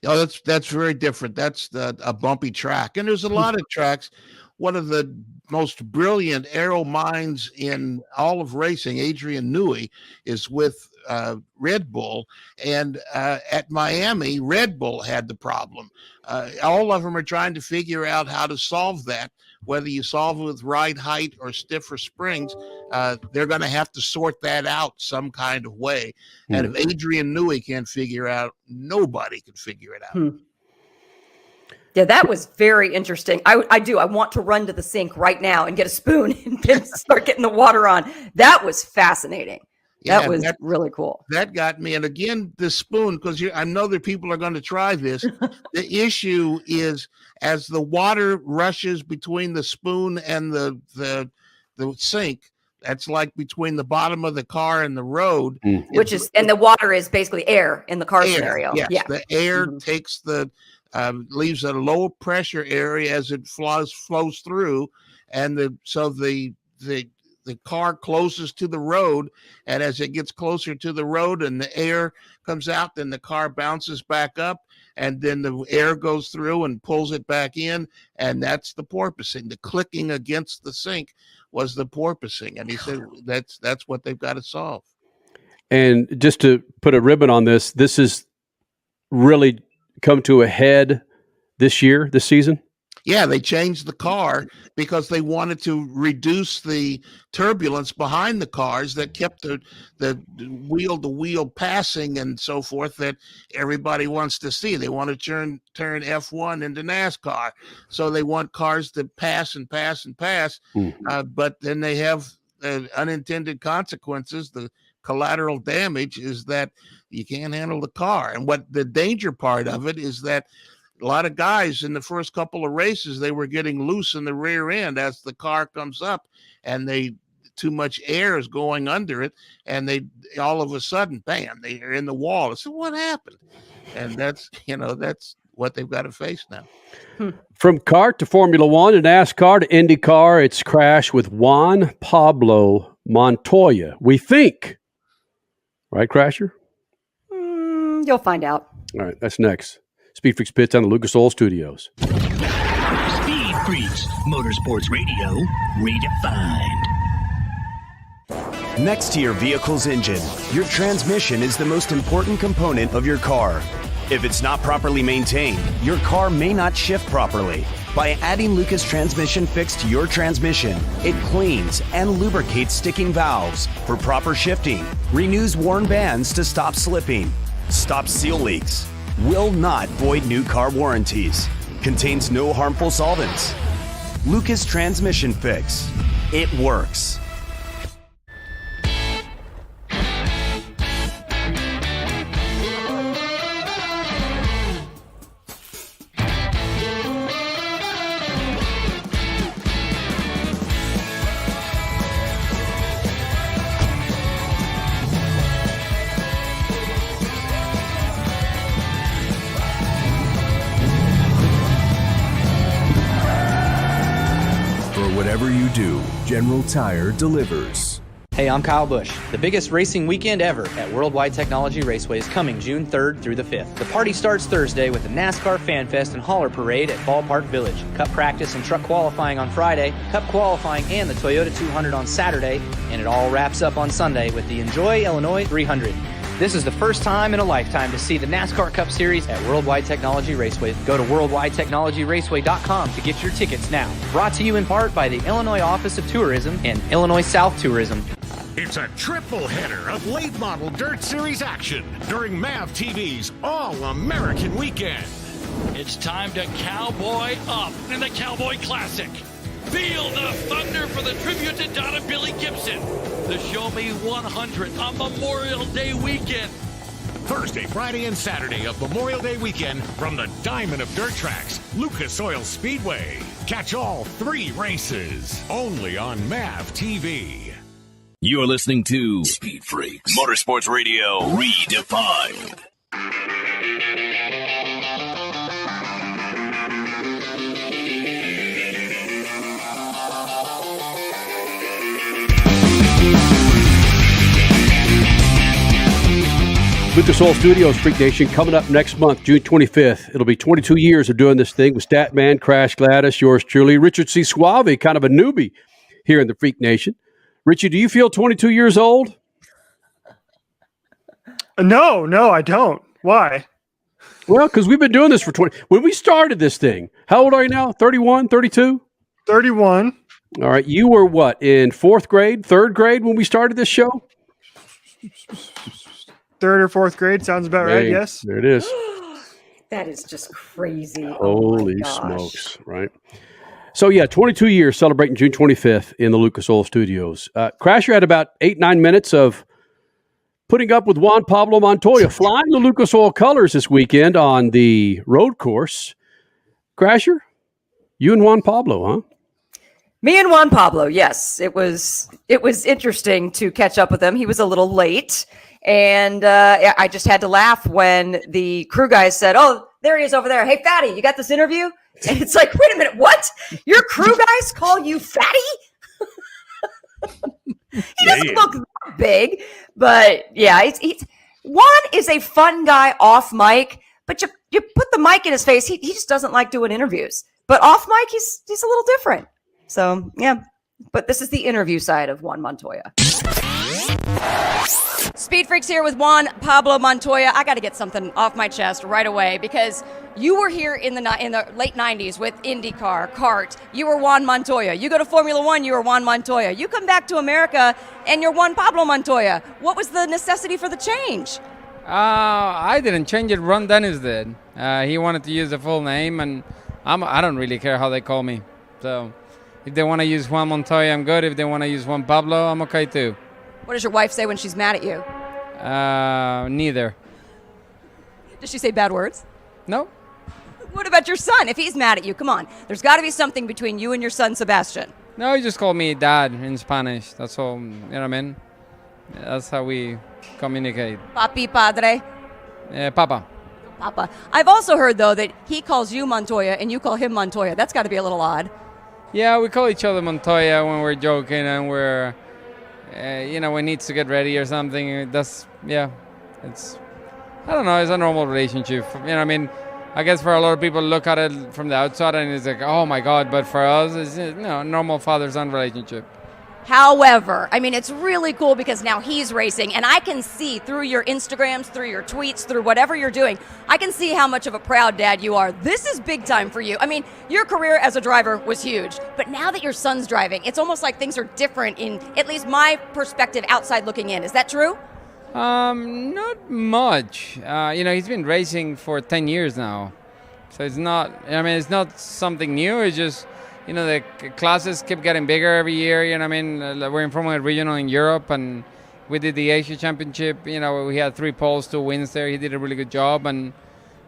No, that's very different. That's a bumpy track, and there's a lot of tracks. One of the most brilliant aero minds in all of racing, Adrian Newey, is with Red Bull, and at Miami, Red Bull had the problem. All of them are trying to figure out how to solve that. Whether you solve it with ride height or stiffer springs, they're going to have to sort that out some kind of way. And if Adrian Newey can't figure out, nobody can figure it out. Yeah, that was very interesting. I want to run to the sink right now and get a spoon and start getting the water on. That was fascinating. That was really cool. That got me. And again, the spoon, because I know that people are going to try this. The issue is as the water rushes between the spoon and the sink, that's like between the bottom of the car and the road. And the water is basically air in the car scenario. Yes, yeah. The air takes leaves a low pressure area as it flows through. And the car closest to the road, and as it gets closer to the road and the air comes out, then the car bounces back up, and then the air goes through and pulls it back in, and that's the porpoising. The clicking against the sink was the porpoising, and he said that's what they've got to solve. And just to put a ribbon on this is really come to a head this season. Yeah, they changed the car because they wanted to reduce the turbulence behind the cars that kept the wheel-to-wheel passing and so forth that everybody wants to see. They want to turn F1 into NASCAR. So they want cars to pass and pass and pass, but then they have unintended consequences. The collateral damage is that you can't handle the car. And what the danger part of it is that a lot of guys in the first couple of races, they were getting loose in the rear end as the car comes up, and too much air is going under it, and they all of a sudden, bam, they are in the wall. So what happened? And that's what they've got to face now. From kart to Formula One and NASCAR to IndyCar, it's crashed with Juan Pablo Montoya. We think, right, Crasher? You'll find out. All right, that's next. SpeedFreaks Pits on the Lucas Oil Studios. SpeedFreaks, Motorsports Radio, redefined. Next to your vehicle's engine, your transmission is the most important component of your car. If it's not properly maintained, your car may not shift properly. By adding Lucas Transmission Fix to your transmission, it cleans and lubricates sticking valves for proper shifting, renews worn bands to stop slipping, stops seal leaks, will not void new car warranties, contains no harmful solvents. Lucas Transmission Fix. It works. Whatever you do, General Tire delivers. Hey, I'm Kyle Busch. The biggest racing weekend ever at Worldwide Technology Raceway is coming June 3rd through the 5th. The party starts Thursday with the NASCAR Fan Fest and Hauler Parade at Ballpark Village. Cup practice and truck qualifying on Friday, Cup qualifying and the Toyota 200 on Saturday, and it all wraps up on Sunday with the Enjoy Illinois 300. This is the first time in a lifetime to see the NASCAR Cup Series at Worldwide Technology Raceway. Go to worldwidetechnologyraceway.com to get your tickets now. Brought to you in part by the Illinois Office of Tourism and Illinois South Tourism. It's a triple header of late model dirt series action during MAV TV's All-American Weekend. It's time to cowboy up in the Cowboy Classic. Feel the thunder for the tribute to Donna Billy Gibson. The Show Me 100 on Memorial Day weekend. Thursday, Friday, and Saturday of Memorial Day weekend from the Diamond of Dirt Tracks, Lucas Oil Speedway. Catch all 3 races only on MAV TV. You're listening to Speed Freaks Motorsports Radio Redefined. Lucas Oil Studios, Freak Nation, coming up next month, June 25th. It'll be 22 years of doing this thing with Statman, Crash Gladys, yours truly, Richard C. Suave, kind of a newbie here in the Freak Nation. Richie, do you feel 22 years old? No, I don't. Why? Well, because we've been doing this for 20. When we started this thing, how old are you now? 31, 32? 31. All right. You were what, in 4th grade, 3rd grade when we started this show? 3rd or 4th grade. Sounds about right, yes. There it is. That is just crazy. Holy smokes, right? So, yeah, 22 years celebrating June 25th in the Lucas Oil Studios. Crasher had about 8-9 minutes of putting up with Juan Pablo Montoya, flying the Lucas Oil colors this weekend on the road course. Crasher, you and Juan Pablo, huh? Me and Juan Pablo, yes. It was interesting to catch up with him. He was a little late, and I just had to laugh when the crew guys said, "Oh, there he is over there. Hey, Fatty, you got this interview?" And it's like, wait a minute, what? Your crew guys call you Fatty? He doesn't look that big, but yeah, Juan is a fun guy off mic, but you put the mic in his face, he just doesn't like doing interviews. But off mic, he's a little different. So yeah, but this is the interview side of Juan Montoya. Speed Freaks here with Juan Pablo Montoya. I got to get something off my chest right away because you were here in the late 90s with IndyCar, kart. You were Juan Montoya. You go to Formula One, you were Juan Montoya. You come back to America and you're Juan Pablo Montoya. What was the necessity for the change? I didn't change it. Ron Dennis did. He wanted to use the full name, and I don't really care how they call me. So if they want to use Juan Montoya, I'm good. If they want to use Juan Pablo, I'm okay too. What does your wife say when she's mad at you? Neither. Does she say bad words? No. What about your son? If he's mad at you, come on. There's got to be something between you and your son, Sebastian. No, he just called me Dad in Spanish. That's all. You know what I mean? That's how we communicate. Papi, padre. Papa. Papa. I've also heard, though, that he calls you Montoya and you call him Montoya. That's got to be a little odd. Yeah, we call each other Montoya when we're joking and we're, when needs to get ready or something. That's, it's, I don't know, it's a normal relationship. You know what I mean? I guess for a lot of people look at it from the outside and it's like, oh my God, but for us, it's a normal father-son relationship. However, I mean, it's really cool because now he's racing, and I can see through your Instagrams, through your tweets, through whatever you're doing, I can see how much of a proud dad you are. This is big time for you. I mean, your career as a driver was huge, but now that your son's driving, it's almost like things are different in at least my perspective outside looking in. Is that true? Not much. He's been racing for 10 years now. So it's not something new. It's just, the classes keep getting bigger every year. We're in Formula Regional in Europe, and we did the Asia Championship. We had 3 poles, 2 wins there. He did a really good job, and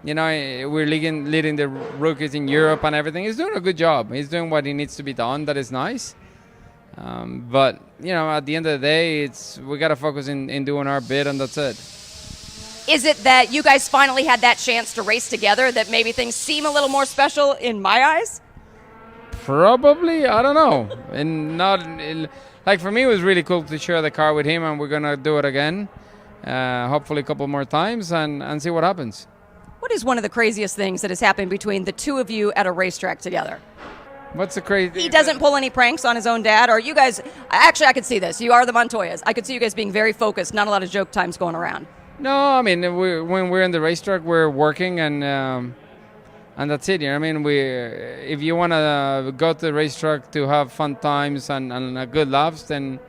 we're leading the rookies in Europe and everything. He's doing a good job. He's doing what he needs to be done. That is nice. But at the end of the day, we got to focus in doing our bit, and that's it. Is it that you guys finally had that chance to race together that maybe things seem a little more special in my eyes? Probably, I don't know. And for me, it was really cool to share the car with him, and we're gonna do it again, hopefully a couple more times, and see what happens. What is one of the craziest things that has happened between the two of you at a racetrack together? What's the crazy? He doesn't pull any pranks on his own dad, or you guys? Actually, I could see this. You are the Montoyas. I could see you guys being very focused. Not a lot of joke times going around. No, I mean, when we're in the racetrack, we're working, and that's it. If you want to go to the racetrack to have fun times and good laughs, then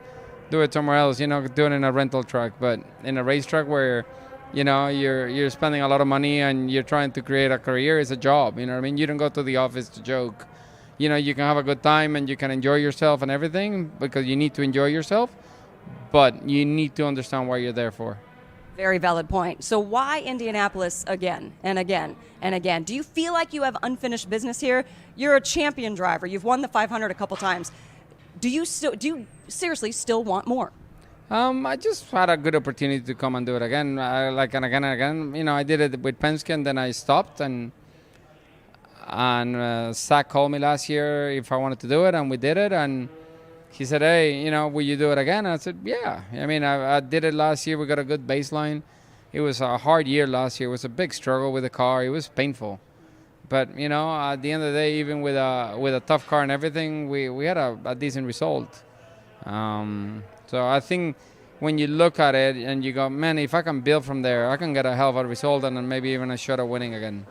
do it somewhere else. Do it in a rental track. But in a racetrack where, you're spending a lot of money and you're trying to create a career, it's a job. You don't go to the office to joke. You can have a good time and you can enjoy yourself and everything, because you need to enjoy yourself, but you need to understand what you're there for. Very valid point. So why Indianapolis again and again and again? Do you feel like you have unfinished business here? You're a champion driver. You've won the 500 a couple times. Do you seriously still want more? I just had a good opportunity to come and do it again, and again and again. I did it with Penske, and then I stopped, and Zach called me last year if I wanted to do it, and we did it, and he said, hey, will you do it again? And I said, yeah. I did it last year. We got a good baseline. It was a hard year last year. It was a big struggle with the car. It was painful. But, at the end of the day, even with a tough car and everything, we had a decent result. So I think when you look at it and you go, man, if I can build from there, I can get a hell of a result and then maybe even a shot at winning again.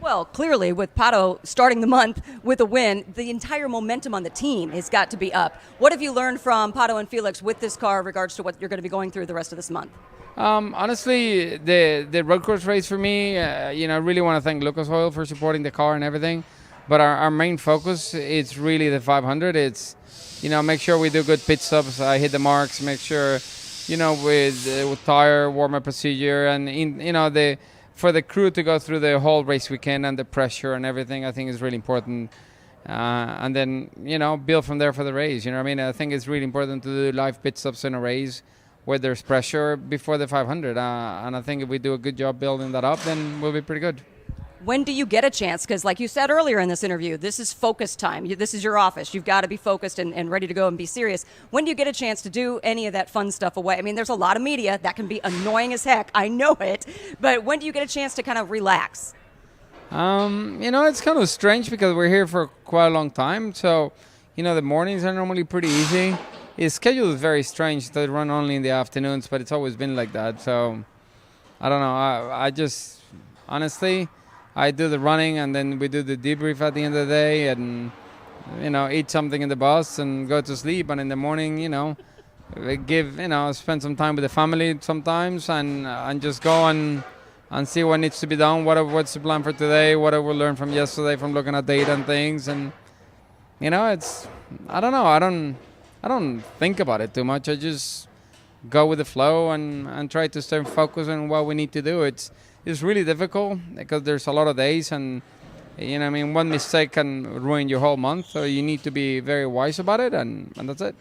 Well, clearly, with Pato starting the month with a win, the entire momentum on the team has got to be up. What have you learned from Pato and Felix with this car in regards to what you're going to be going through the rest of this month? Honestly, the road course race for me, I really want to thank Lucas Oil for supporting the car and everything. But our main focus is really the 500. It's, make sure we do good pit stops, hit the marks, make sure, with tire warm-up procedure, and, for the crew to go through the whole race weekend and the pressure and everything, I think is really important. And then, build from there for the race. I think it's really important to do live pit stops in a race where there's pressure before the 500. And I think if we do a good job building that up, then we'll be pretty good. When do you get a chance? Because like you said earlier in this interview, this is focus time. This is your office. You've got to be focused and ready to go and be serious. When do you get a chance to do any of that fun stuff away? There's a lot of media. That can be annoying as heck. I know it. But when do you get a chance to kind of relax? It's kind of strange because we're here for quite a long time. So, the mornings are normally pretty easy. His schedule is very strange. They run only in the afternoons, but it's always been like that. So, I don't know. I just, honestly, I do the running and then we do the debrief at the end of the day and, eat something in the bus and go to sleep. And in the morning, spend some time with the family sometimes and just go and see what needs to be done, what's the plan for today, what I will learn from yesterday from looking at data and things. And, it's, I don't know. I don't think about it too much. I just go with the flow and try to stay focused on what we need to do. It's really difficult because there's a lot of days and, one mistake can ruin your whole month. So you need to be very wise about it and that's it.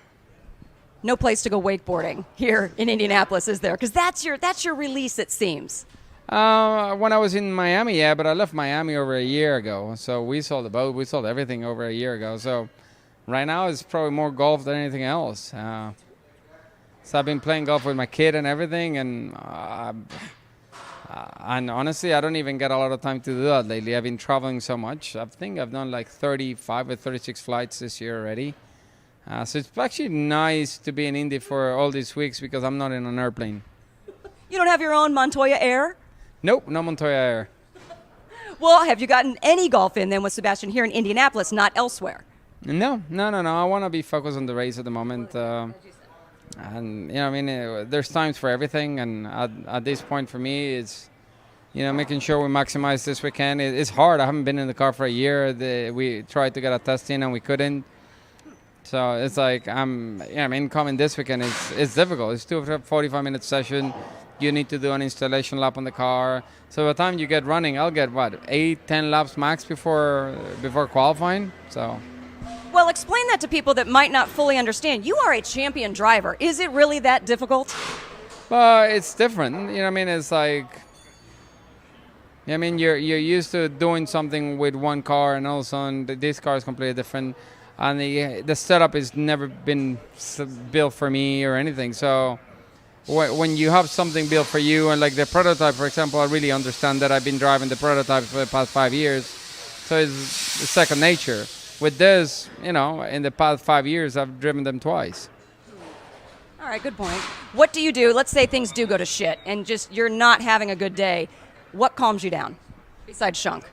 No place to go wakeboarding here in Indianapolis, is there? Because that's your release, it seems. When I was in Miami, yeah, but I left Miami over a year ago. So we sold the boat. We sold everything over a year ago. So right now it's probably more golf than anything else. So I've been playing golf with my kid and everything, and honestly, I don't even get a lot of time to do that lately. I've been traveling so much. I think I've done like 35 or 36 flights this year already. So it's actually nice to be in Indy for all these weeks because I'm not in an airplane. You don't have your own Montoya Air? Nope, no Montoya Air. Well, have you gotten any golf in then with Sebastian here in Indianapolis, not elsewhere? No. I want to be focused on the race at the moment. And, there's times for everything. And at this point for me, it's, making sure we maximize this weekend. It's hard. I haven't been in the car for a year. We tried to get a test in and we couldn't. So it's like, coming this weekend, it's difficult. It's 2 45-minute session. You need to do an installation lap on the car. So by the time you get running, I'll get 8-10 laps max before qualifying. So, well, explain that to people that might not fully understand. You are a champion driver. Is it really that difficult? Well, it's different. It's like, you're used to doing something with one car, and all of a sudden this car is completely different, and the setup has never been built for me or anything. So when you have something built for you, and like the prototype, for example, I really understand that. I've been driving the prototype for the past 5 years, so it's second nature. With this, in the past 5 years, I've driven them twice. All right, good point. What do you do? Let's say things do go to shit, and just you're not having a good day. What calms you down, besides Shunk?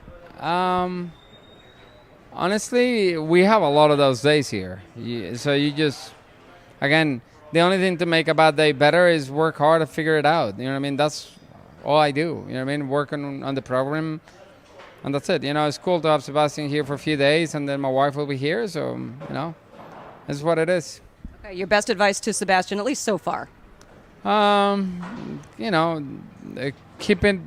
Honestly, we have a lot of those days here. So you just, again, the only thing to make a bad day better is work hard to figure it out. That's all I do. Working on the program, and that's it. It's cool to have Sebastian here for a few days, and then my wife will be here. So, that's what it is. Okay, your best advice to Sebastian, at least so far? Keep it.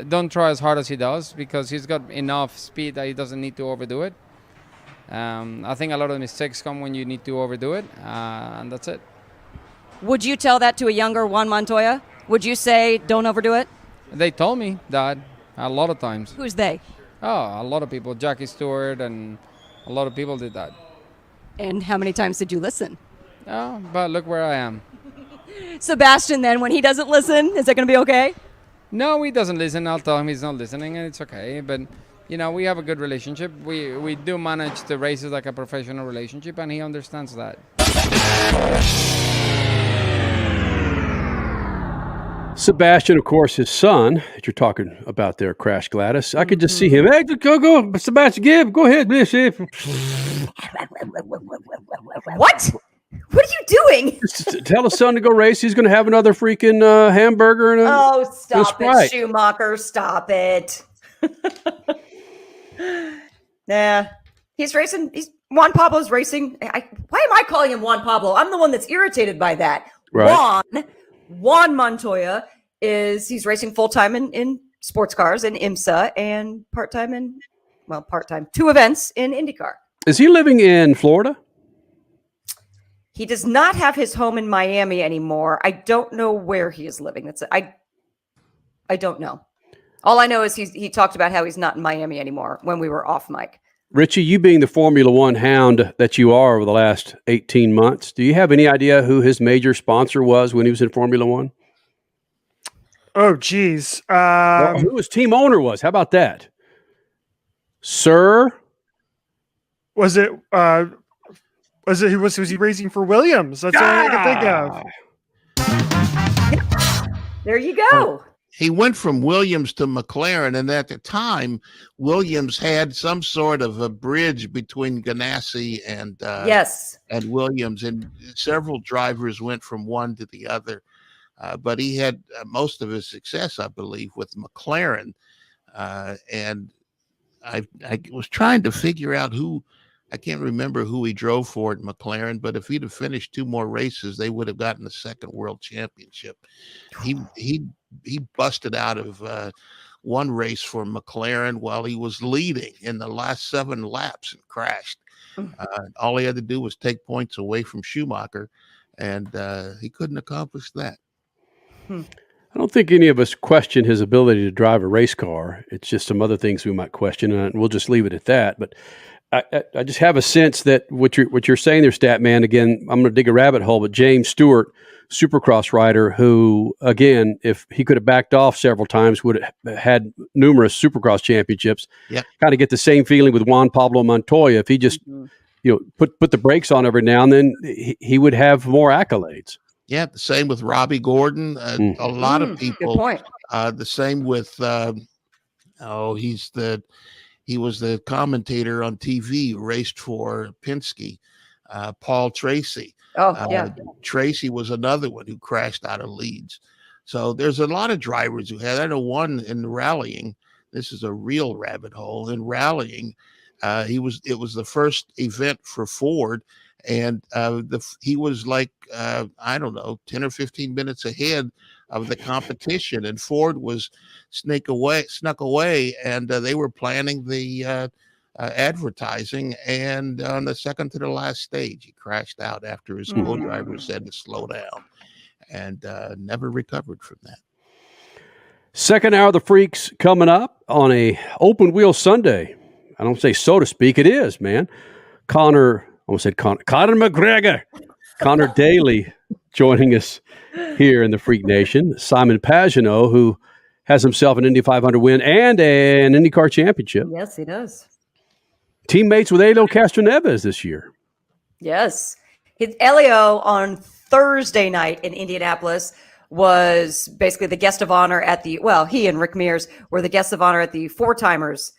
Don't try as hard as he does, because he's got enough speed that he doesn't need to overdo it. I think a lot of the mistakes come when you need to overdo it, and that's it. Would you tell that to a younger Juan Montoya? Would you say, don't overdo it? They told me that a lot of times. Who's they? Oh, a lot of people. Jackie Stewart and a lot of people did that. And how many times did you listen? Oh, but look where I am. Sebastian, then, when he doesn't listen, is that going to be okay? No, he doesn't listen. I'll tell him he's not listening, and it's okay. But, we have a good relationship. We do manage the races like a professional relationship, and he understands that. Sebastian, of course, his son that you're talking about there, Crash Gladys. I could just see him. Hey, go, Sebastian, go ahead. What? What are you doing? Tell his son to go race. He's going to have another freaking hamburger and a stop it, Schumacher. Stop it. Nah, he's racing. Juan Pablo's racing. Why am I calling him Juan Pablo? I'm the one that's irritated by that. Right. Juan Montoya he's racing full-time in sports cars in IMSA and part-time 2 events in IndyCar. Is he living in Florida? He does not have his home in Miami anymore. I don't know where he is living. I don't know. All I know is he talked about how he's not in Miami anymore when we were off mic. Richie, you being the Formula One hound that you are over the last 18 months, do you have any idea who his major sponsor was when he was in Formula One? Oh, geez. Who his team owner was? How about that? Sir? Was he racing for Williams? That's all I can think of. There you go. He went from Williams to McLaren, and at the time, Williams had some sort of a bridge between Ganassi and Williams, and several drivers went from one to the other. But he had most of his success, I believe, with McLaren. And I was trying to figure out I can't remember who he drove for at McLaren, but if he'd have finished 2 more races, they would have gotten the 2nd world championship. He busted out of one race for McLaren while he was leading in the last 7 laps and crashed. All he had to do was take points away from Schumacher, and he couldn't accomplish that. I don't think any of us question his ability to drive a race car. It's just some other things we might question, and we'll just leave it at that. But I just have a sense that what you're saying there, Statman, again, I'm going to dig a rabbit hole, but James Stewart, Supercross rider, who, again, if he could have backed off several times, would have had numerous Supercross championships. Yeah. Kind of get the same feeling with Juan Pablo Montoya. If he just put the brakes on every now and then, he would have more accolades. Yeah, the same with Robbie Gordon. A lot of people. Good point. The same with he was the commentator on TV who raced for Penske, Paul Tracy. Oh, yeah. Tracy was another one who crashed out of leads. So there's a lot of drivers who had. I know one in rallying. This is a real rabbit hole. In rallying, it was the first event for Ford, and he was like 10 or 15 minutes ahead of the competition, and Ford was snuck away, and they were planning the advertising, and on the second to the last stage, he crashed out after his co-driver said to slow down, and never recovered from that. Second hour of the Freaks coming up on a open wheel Sunday. I don't say so to speak. It is, man. Conor McGregor, Conor Daly joining us here in the Freak Nation. Simon Pagenaud, who has himself an Indy 500 win and an IndyCar championship. Yes, he does. Teammates with Helio Castroneves this year. Yes. Helio on Thursday night in Indianapolis was basically the guest of honor at he and Rick Mears were the guests of honor at the Four Timers.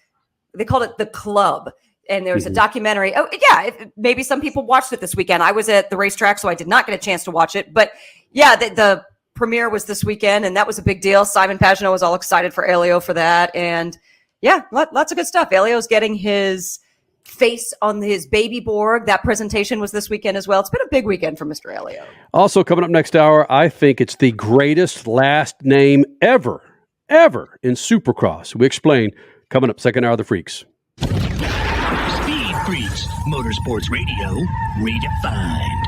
They called it the Club. And there was a documentary. Oh, yeah. Maybe some people watched it this weekend. I was at the racetrack, so I did not get a chance to watch it. But yeah, the premiere was this weekend, and that was a big deal. Simon Pagenaud was all excited for Helio for that. And yeah, lots of good stuff. Helio's getting his face on his baby Borg. That presentation was this weekend as well. It's been a big weekend for Mr. Helio. Also coming up next hour, I think it's the greatest last name ever in Supercross. We explain coming up second hour of the Freaks. SpeedFreaks, Motorsports Radio, redefined.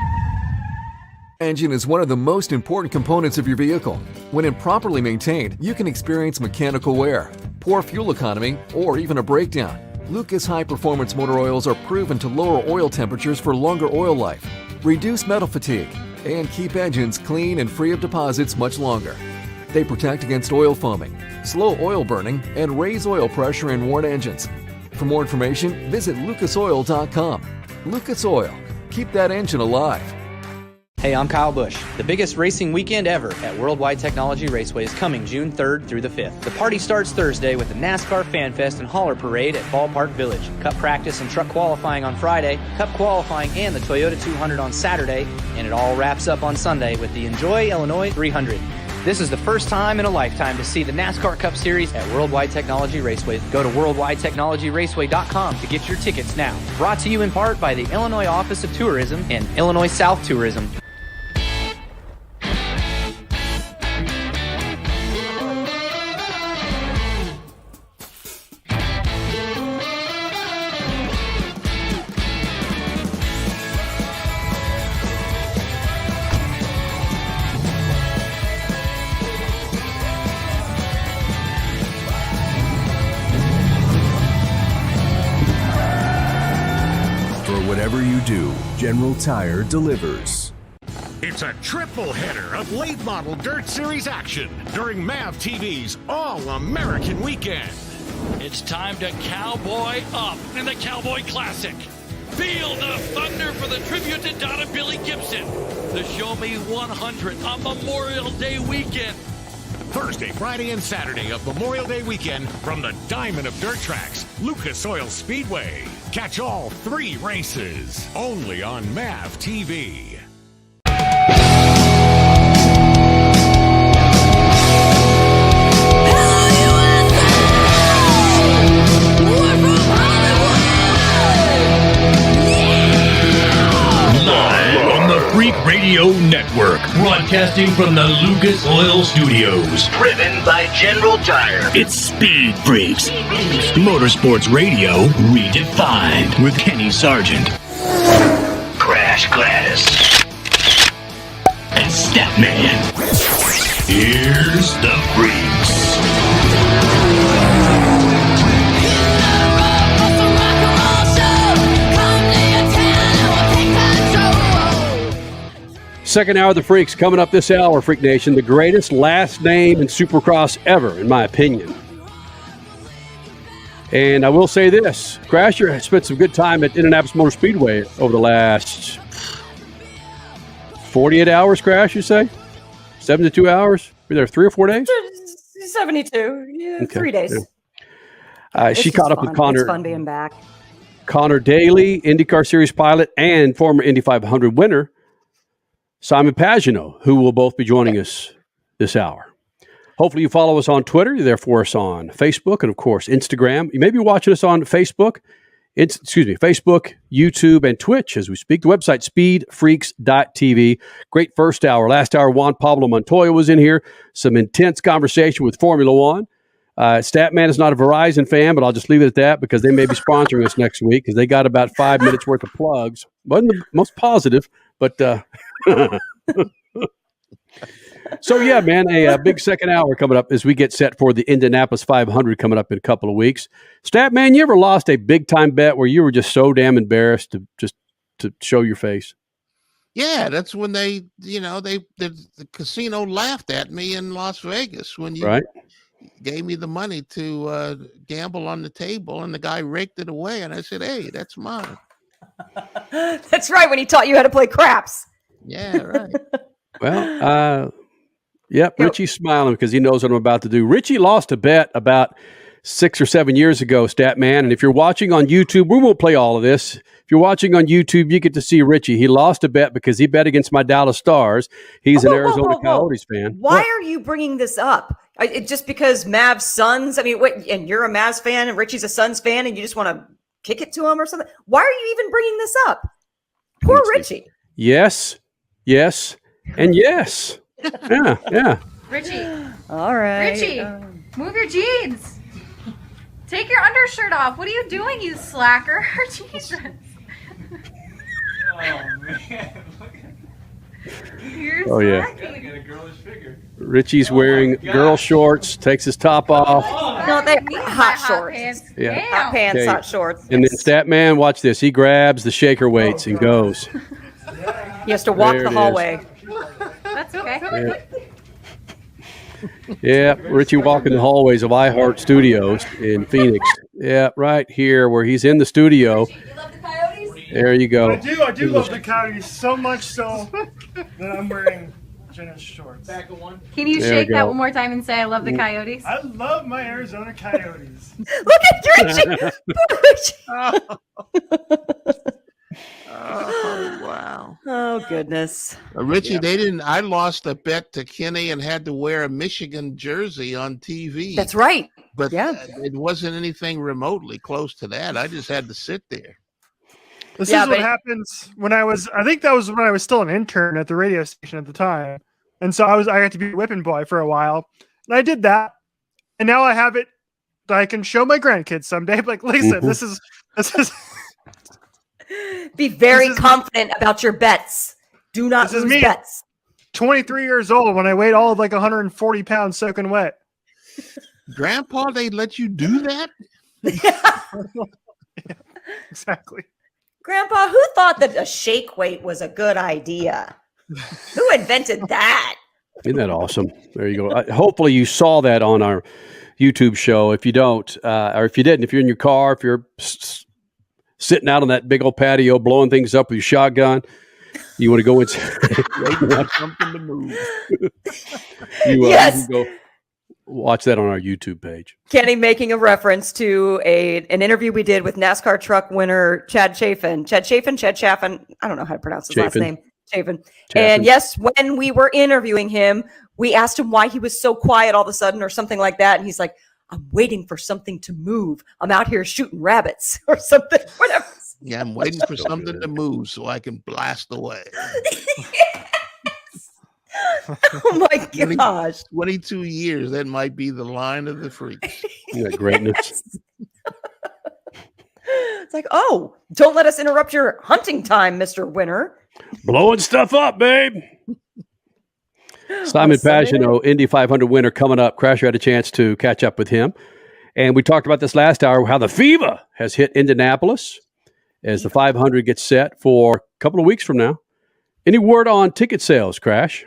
Engine is one of the most important components of your vehicle. When improperly maintained, you can experience mechanical wear, poor fuel economy, or even a breakdown. Lucas High Performance Motor Oils are proven to lower oil temperatures for longer oil life, reduce metal fatigue, and keep engines clean and free of deposits much longer. They protect against oil foaming, slow oil burning, and raise oil pressure in worn engines. For more information, visit lucasoil.com. Lucas Oil. Keep that engine alive. Hey, I'm Kyle Busch. The biggest racing weekend ever at Worldwide Technology Raceway is coming June 3rd through the 5th. The party starts Thursday with the NASCAR Fan Fest and Hauler Parade at Ballpark Village. Cup practice and truck qualifying on Friday, Cup qualifying and the Toyota 200 on Saturday, and it all wraps up on Sunday with the Enjoy Illinois 300. This is the first time in a lifetime to see the NASCAR Cup Series at Worldwide Technology Raceway. Go to worldwidetechnologyraceway.com to get your tickets now. Brought to you in part by the Illinois Office of Tourism and Illinois South Tourism. Whatever you do, General Tire delivers. It's a triple header of late model Dirt Series action during MAV TV's All-American Weekend. It's time to cowboy up in the Cowboy Classic. Feel the thunder for the tribute to Donna Billy Gibson. The Show Me 100 on Memorial Day weekend. Thursday, Friday, and Saturday of Memorial Day weekend from the Diamond of Dirt Tracks, Lucas Oil Speedway. Catch all 3 races only on MAV TV. Freak Radio Network, broadcasting from the Lucas Oil Studios. Driven by General Tire. It's Speed Freaks. Motorsports Radio redefined with Kenny Sargent, Crash Gladys, and Statman. Here's the Freaks. Second hour of the Freaks coming up this hour, Freak Nation. The greatest last name in Supercross ever, in my opinion. And I will say this, Crasher has spent some good time at Indianapolis Motor Speedway over the last 48 hours, Crash, you say? 72 hours? Were there 3 or 4 days? 72. Yeah, Okay, 3 days. Yeah. She caught up with Conor. It's fun being back. Conor Daly, IndyCar Series pilot and former Indy 500 winner, Simon Pagenaud, who will both be joining us this hour. Hopefully you follow us on Twitter. You're there for us on Facebook and, of course, Instagram. You may be watching us on Facebook, Facebook, YouTube, and Twitch as we speak. The website, speedfreaks.tv. Great first hour. Last hour, Juan Pablo Montoya was in here. Some intense conversation with Formula One. Statman is not a Verizon fan, but I'll just leave it at that because they may be sponsoring us next week because they got about 5 minutes worth of plugs. Wasn't the most positive, but so yeah, man, a big second hour coming up as we get set for the Indianapolis 500 coming up in a couple of weeks. Statman, you ever lost a big time bet where you were just so damn embarrassed to show your face? Yeah, that's when the casino laughed at me in Las Vegas when you gave me the money to gamble on the table, and the guy raked it away, and I said, "Hey, that's mine." That's right, when he taught you how to play craps. Yeah, right. Well, yep, Richie's smiling because he knows what I'm about to do. Richie lost a bet about 6 or 7 years ago, Statman, and if you're watching on YouTube, we won't play all of this. If you're watching on YouTube, you get to see Richie. He lost a bet because he bet against my Dallas Stars. He's an Arizona Coyotes fan. Why are you bringing this up? Just because Mavs Suns? I mean, and you're a Mavs fan and Richie's a Suns fan and you just want to kick it to him or something? Why are you even bringing this up? Poor Richie. Yes, and yes. Yeah. Richie. All right. Richie, move your jeans. Take your undershirt off. What are you doing, you slacker? Jesus. Oh, man. You're Oh, yeah. slacking. Get a girlish figure. Richie's wearing girl shorts, takes his top off. No, they're hot shorts. Pants. Yeah. Damn. Hot pants, Okay. hot shorts. And then Statman, watch this. He grabs the shaker weights and goes. He has to walk There the it hallway. That's okay. Yeah, Richie walking the hallways of iHeart Studios in Phoenix. Yeah, right here where he's in the studio. There you go. I do love the Coyotes so much so that I'm wearing Jenna's shorts. Back of one. Can you There shake we that go. one more time and say I love the Coyotes? I love my Arizona Coyotes. Look at Richie. Oh, wow. Oh, goodness. Richie, I lost a bet to Kenny and had to wear a Michigan jersey on TV. That's right. But Yeah. it wasn't anything remotely close to that. I just had to sit there. This is what happens when I think that was when I was still an intern at the radio station at the time. And so I got to be a whipping boy for a while. And I did that. And now I have it that I can show my grandkids someday. Like, listen, this is Be very confident about your bets. Do not This is lose me. bets. 23 years old when I weighed all of like 140 pounds soaking wet. Grandpa, they let you do that? Exactly. Grandpa, who thought that a shake weight was a good idea? Who invented that? Isn't that awesome? There you go. Hopefully you saw that on our YouTube show. If you don't, or if you didn't, if you're in your car, if you're sitting out on that big old patio blowing things up with your shotgun, you want to go inside. Something to move. You Yes. can go watch that on our YouTube page. Kenny making a reference to an interview we did with NASCAR truck winner Chad Chaffin. Chad Chaffin. I don't know how to pronounce his last name. Chaffin. And yes, when we were interviewing him, we asked him why he was so quiet all of a sudden or something like that. And he's like, I'm waiting for something to move. I'm out here shooting rabbits or something, whatever. Yeah, I'm waiting for something to move so I can blast away. Oh my gosh. 22 years, that might be the line of the freaks. Isn't that greatness? It's like, oh, don't let us interrupt your hunting time, Mr. Winner. Blowing stuff up, babe. Simon Pagenaud, Indy 500 winner, coming up. Crasher had a chance to catch up with him. And we talked about this last hour, how the fever has hit Indianapolis as the 500 gets set for a couple of weeks from now. Any word on ticket sales, Crash?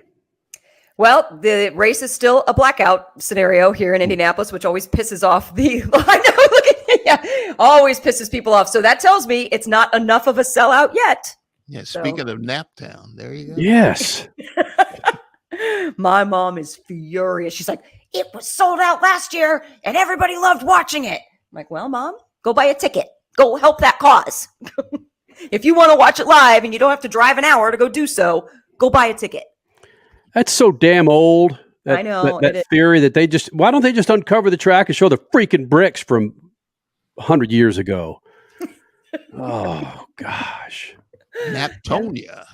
Well, the race is still a blackout scenario here in Indianapolis, which always pisses off I know, look at yeah, always pisses people off. So that tells me it's not enough of a sellout yet. Yeah, speaking of Naptown, there you go. Yes. My mom is furious. She's like, it was sold out last year and everybody loved watching it. I'm like, well, Mom, go buy a ticket. Go help that cause. If you want to watch it live and you don't have to drive an hour to go do so, go buy a ticket. That's so damn old. I know. That theory that why don't they just uncover the track and show the freaking bricks from 100 years ago? Oh, gosh. Naptonia.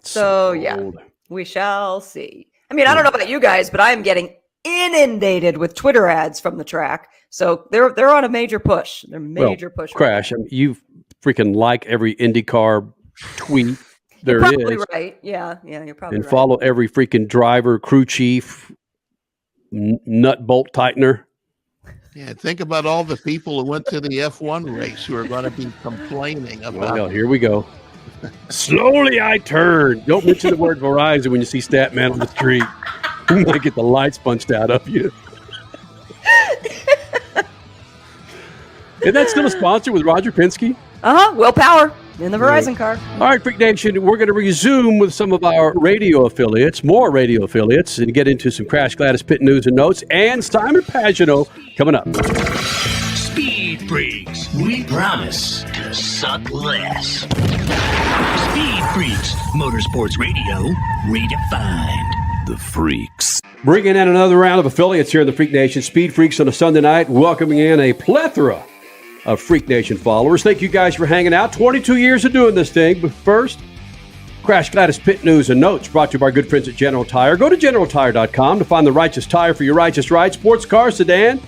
So yeah, we shall see. I mean, I don't know about you guys, but I am getting inundated with Twitter ads from the track. So they're on a major push. They're major push. Crash. I mean, you freaking like every IndyCar tweet there you're probably is. Right. Yeah, you're probably and right. follow every freaking driver, crew chief, nut bolt tightener. Yeah, think about all the people who went to the F1 race who are going to be complaining about. Well, here we go. Slowly I turn. Don't mention the word Verizon when you see Statman on the street. You might get the lights punched out of you. Isn't that still a sponsor with Roger Penske? Willpower in the Verizon car. All right, Freak Nation, we're going to resume with some of our radio affiliates, more radio affiliates, and get into some Crash Gladys Pit news and notes, and Simon Pagenaud coming up. Speed Freaks, we promise to suck less. Speed Freaks, Motorsports Radio, redefined. The Freaks. Bringing in another round of affiliates here in the Freak Nation. Speed Freaks on a Sunday night, welcoming in a plethora of Freak Nation followers. Thank you guys for hanging out. 22 years of doing this thing. But first, Crash Gladys Pit News and Notes brought to you by our good friends at General Tire. Go to GeneralTire.com to find the righteous tire for your righteous ride. Sports car, sedan,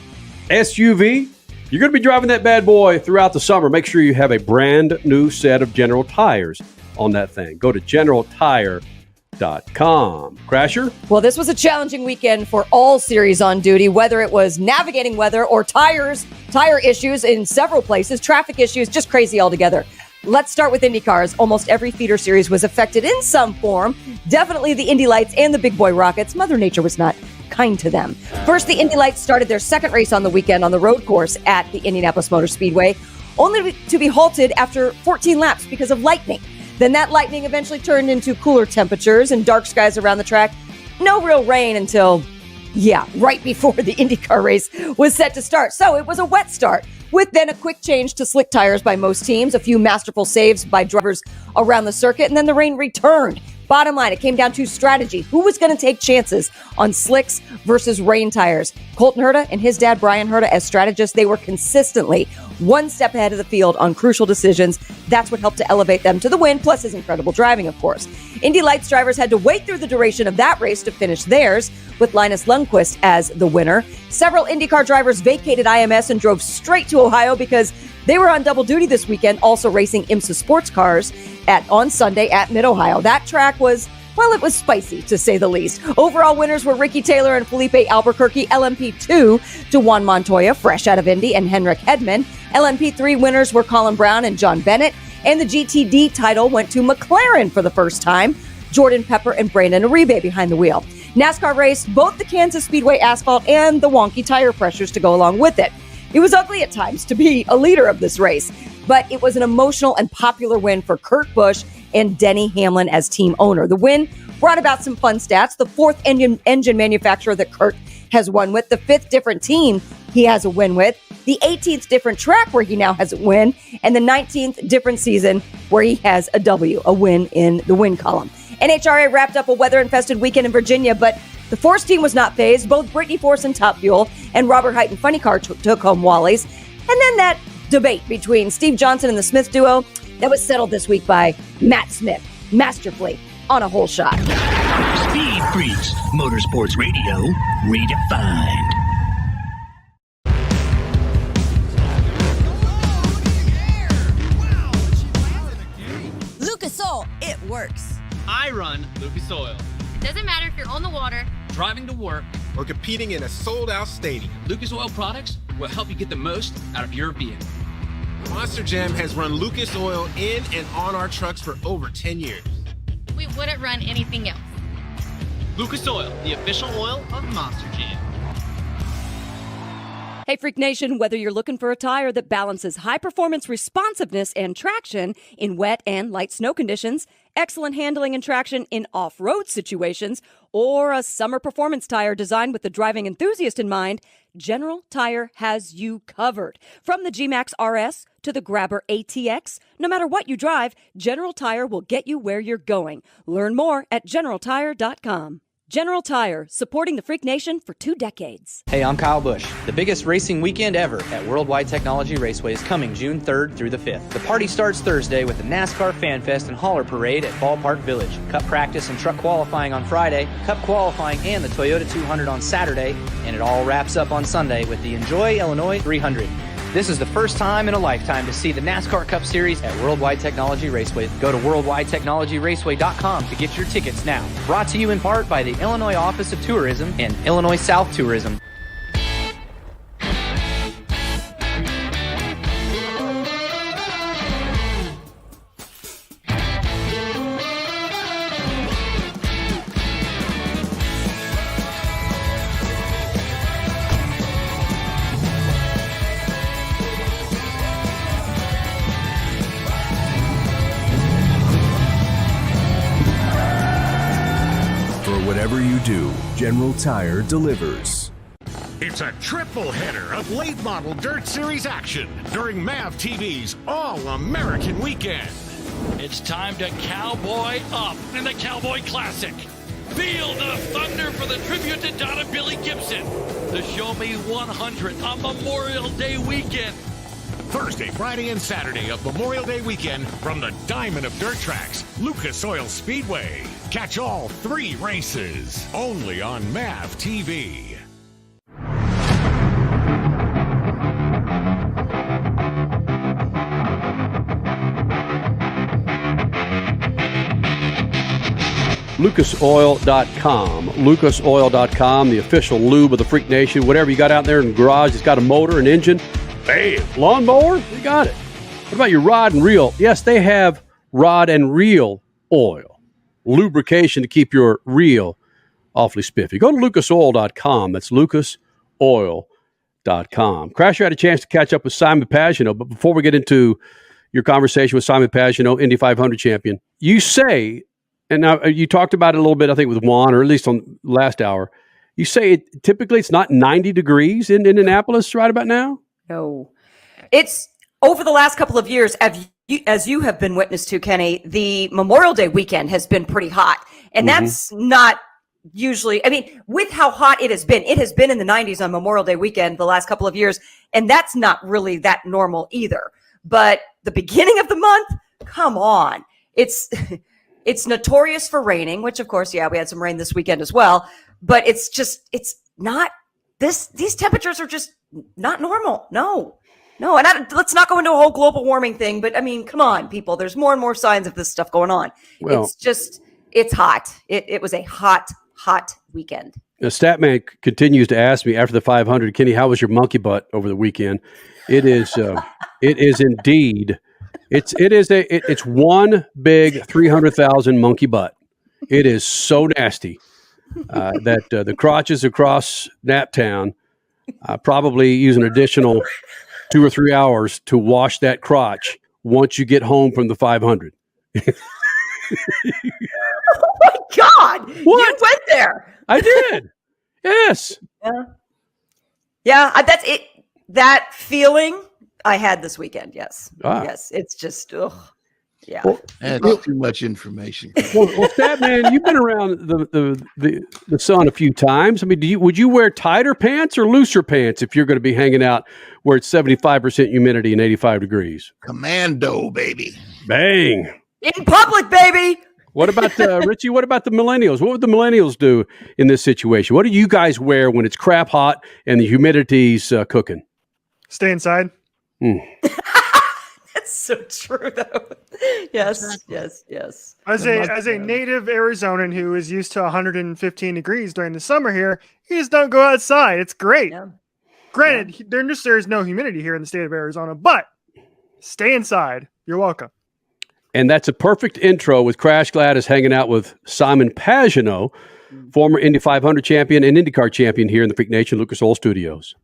SUV. You're going to be driving that bad boy throughout the summer. Make sure you have a brand new set of General Tires on that thing. Go to GeneralTire.com. Crasher? Well, this was a challenging weekend for all series on duty, whether it was navigating weather or tire issues in several places, traffic issues, just crazy altogether. Let's start with IndyCars. Almost every feeder series was affected in some form. Definitely the Indy Lights and the Big Boy Rockets. Mother Nature was not kind to them. First, the Indy Lights started their second race on the weekend on the road course at the Indianapolis Motor Speedway, only to be halted after 14 laps because of lightning. Then that lightning eventually turned into cooler temperatures and dark skies around the track. No real rain until, right before the IndyCar race was set to start. So it was a wet start, with then a quick change to slick tires by most teams, a few masterful saves by drivers around the circuit, and then the rain returned. Bottom line, it came down to strategy. Who was going to take chances on slicks versus rain tires? Colton Herta and his dad, Brian Herta, as strategists, they were consistently one step ahead of the field on crucial decisions. That's what helped to elevate them to the win, plus his incredible driving, of course. Indy Lights drivers had to wait through the duration of that race to finish theirs, with Linus Lundqvist as the winner. Several IndyCar drivers vacated IMS and drove straight to Ohio because they were on double duty this weekend, also racing IMSA sports cars on Sunday at Mid-Ohio. That track was, well, it was spicy, to say the least. Overall winners were Ricky Taylor and Felipe Albuquerque. LMP2 to Juan Montoya, fresh out of Indy, and Henrik Hedman. LMP3 winners were Colin Brown and John Bennett. And the GTD title went to McLaren for the first time. Jordan Pepper and Brandon Uribe behind the wheel. NASCAR raced both the Kansas Speedway asphalt and the wonky tire pressures to go along with it. It was ugly at times to be a leader of this race, but it was an emotional and popular win for Kurt Busch and Denny Hamlin as team owner. The win brought about some fun stats. The fourth engine manufacturer that Kurt has won with, the fifth different team he has a win with, the 18th different track where he now has a win, and the 19th different season where he has a W, a win in the win column. NHRA wrapped up a weather-infested weekend in Virginia, but the Force team was not phased. Both Brittany Force and Top Fuel and Robert Height and Funny Car took home Wally's. And then that debate between Steve Johnson and the Smith duo, that was settled this week by Matt Smith, masterfully, on a hole shot. Speed Freaks, Motorsports Radio, redefined. Lucas Oil, it works. I run Lucas Oil. It doesn't matter if you're on the water, Driving to work, or competing in a sold-out stadium. Lucas Oil products will help you get the most out of your vehicle. Monster Jam has run Lucas Oil in and on our trucks for over 10 years. We wouldn't run anything else. Lucas Oil, the official oil of Monster Jam. Hey, Freak Nation, whether you're looking for a tire that balances high-performance responsiveness and traction in wet and light snow conditions, excellent handling and traction in off-road situations, or a summer performance tire designed with the driving enthusiast in mind, General Tire has you covered. From the G-Max RS to the Grabber ATX, no matter what you drive, General Tire will get you where you're going. Learn more at GeneralTire.com. General Tire, supporting the Freak Nation for 2 decades. Hey, I'm Kyle Busch. The biggest racing weekend ever at Worldwide Technology Raceway is coming June 3rd through the 5th. The party starts Thursday with the NASCAR Fan Fest and Hauler Parade at Ballpark Village. Cup practice and truck qualifying on Friday, Cup qualifying and the Toyota 200 on Saturday, and it all wraps up on Sunday with the Enjoy Illinois 300. This is the first time in a lifetime to see the NASCAR Cup Series at Worldwide Technology Raceway. Go to worldwidetechnologyraceway.com to get your tickets now. Brought to you in part by the Illinois Office of Tourism and Illinois South Tourism. Whatever you do, General Tire delivers. It's a triple header of late model Dirt Series action during MAV TV's All-American Weekend. It's time to cowboy up in the Cowboy Classic. Feel the thunder for the tribute to Donna Billy Gibson. The Show Me 100 on Memorial Day weekend. Thursday, Friday, and Saturday of Memorial Day weekend from the Diamond of Dirt Tracks, Lucas Oil Speedway. Catch all 3 races only on MAV TV. LucasOil.com. LucasOil.com, the official lube of the Freak Nation. Whatever you got out there in the garage, it's got a motor, an engine. Bam! Lawnmower? You got it. What about your rod and reel? Yes, they have rod and reel oil. Lubrication to keep your reel awfully spiffy. Go to LucasOil.com. That's LucasOil.com. Crasher had a chance to catch up with Simon Pagenaud, but before we get into your conversation with Simon Pagenaud, Indy 500 champion, you say, and now you talked about it a little bit, I think, with Juan, or at least on last hour, you say typically it's not 90 degrees in Indianapolis right about now? No. It's over the last couple of years, as you have been witness to, Kenny, the Memorial Day weekend has been pretty hot. And that's not usually, I mean, with how hot it has been in the 90s on Memorial Day weekend the last couple of years, and that's not really that normal either. But the beginning of the month, come on. It's notorious for raining, which of course, yeah, we had some rain this weekend as well, but it's not, these temperatures are just not normal. No. And let's not go into a whole global warming thing, but I mean, come on, people. There's more and more signs of this stuff going on. Well, it's hot. It was a hot weekend. The Statman continues to ask me after the 500, Kenny, how was your monkey butt over the weekend? It is indeed. It's one big 300,000 monkey butt. It is so nasty that the crotches across Naptown probably use an additional 2 or 3 hours to wash that crotch once you get home from the 500. Oh my God! What? You went there. I did. Yes. Yeah. That's it. That feeling I had this weekend. Yes. Yes. It's just. Ugh. Yeah. Well, that's too much information. Well, Statman, you've been around the sun a few times. I mean, would you wear tighter pants or looser pants if you're going to be hanging out where it's 75% humidity and 85 degrees? Commando, baby. Bang. In public, baby. What about Richie? What about the millennials? What would the millennials do in this situation? What do you guys wear when it's crap hot and the humidity's cooking? Stay inside. That's so true, though. Yes. As a native Arizonan who is used to 115 degrees during the summer here, you just don't go outside. It's great. Yeah. Granted, there is no humidity here in the state of Arizona, but stay inside. You're welcome. And that's a perfect intro with Crash Gladys hanging out with Simon Pagenaud, former Indy 500 champion and IndyCar champion here in the Freak Nation Lucas Oil Studios.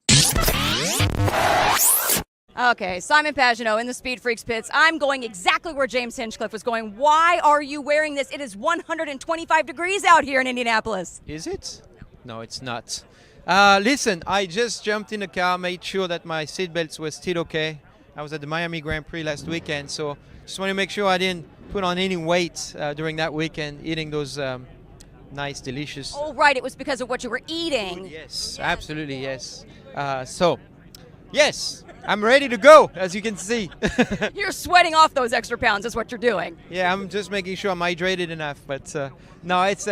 Okay, Simon Pagenaud in the Speed Freaks pits. I'm going exactly where James Hinchcliffe was going. Why are you wearing this? It is 125 degrees out here in Indianapolis. Is it? No, it's not. Listen, I just jumped in the car, made sure that my seatbelts were still okay. I was at the Miami Grand Prix last weekend, so just want to make sure I didn't put on any weight during that weekend eating those nice, delicious. Oh, right. It was because of what you were eating. Yes, absolutely, yes. Yes, I'm ready to go, as you can see. You're sweating off those extra pounds is what you're doing. Yeah, I'm just making sure I'm hydrated enough. But no, it's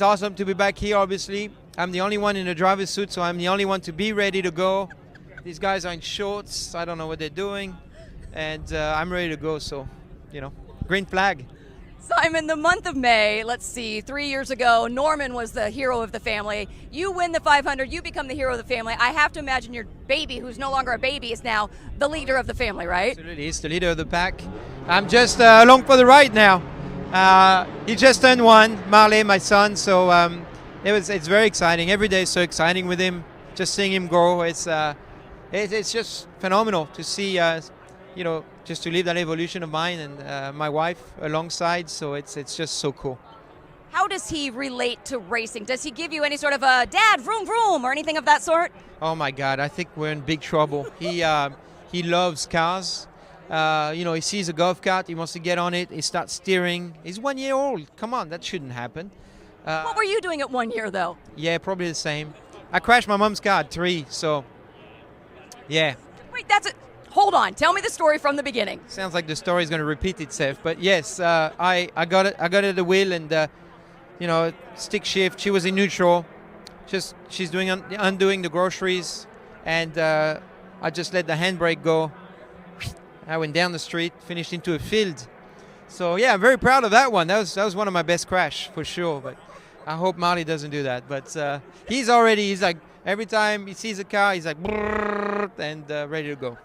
awesome to be back here, obviously. I'm the only one in a driver's suit, so I'm the only one to be ready to go. These guys are in shorts. I don't know what they're doing. And I'm ready to go, so, green flag. Simon, the month of May, let's see, 3 years ago, Norman was the hero of the family. You win the 500, you become the hero of the family. I have to imagine your baby, who's no longer a baby, is now the leader of the family, right? Absolutely, he's the leader of the pack. I'm just along for the ride now. He just turned 1, Marley, my son, so it's very exciting. Every day is so exciting with him, just seeing him grow. It's just phenomenal to see, just to live that evolution of mine and my wife alongside. So it's just so cool. How does he relate to racing? Does he give you any sort of a dad, vroom vroom, or anything of that sort? Oh my God, I think we're in big trouble. He loves cars. He sees a golf cart, he wants to get on it, he starts steering. He's 1 year old. Come on, that shouldn't happen. What were you doing at 1 year, though? Yeah, probably the same. I crashed my mom's car at 3, so yeah. Wait, that's it. Hold on. Tell me the story from the beginning. Does like the story is going to repeat itself, but yes, I got it. I got at the wheel and stick shift. She was in neutral. She's doing undoing the groceries, and I just let the handbrake go. I went down the street, finished into a field. So yeah, I'm very proud of that one. That was one of my best crash for sure. But I hope Marley doesn't do that. But he's like every time he sees a car, he's like and ready to go.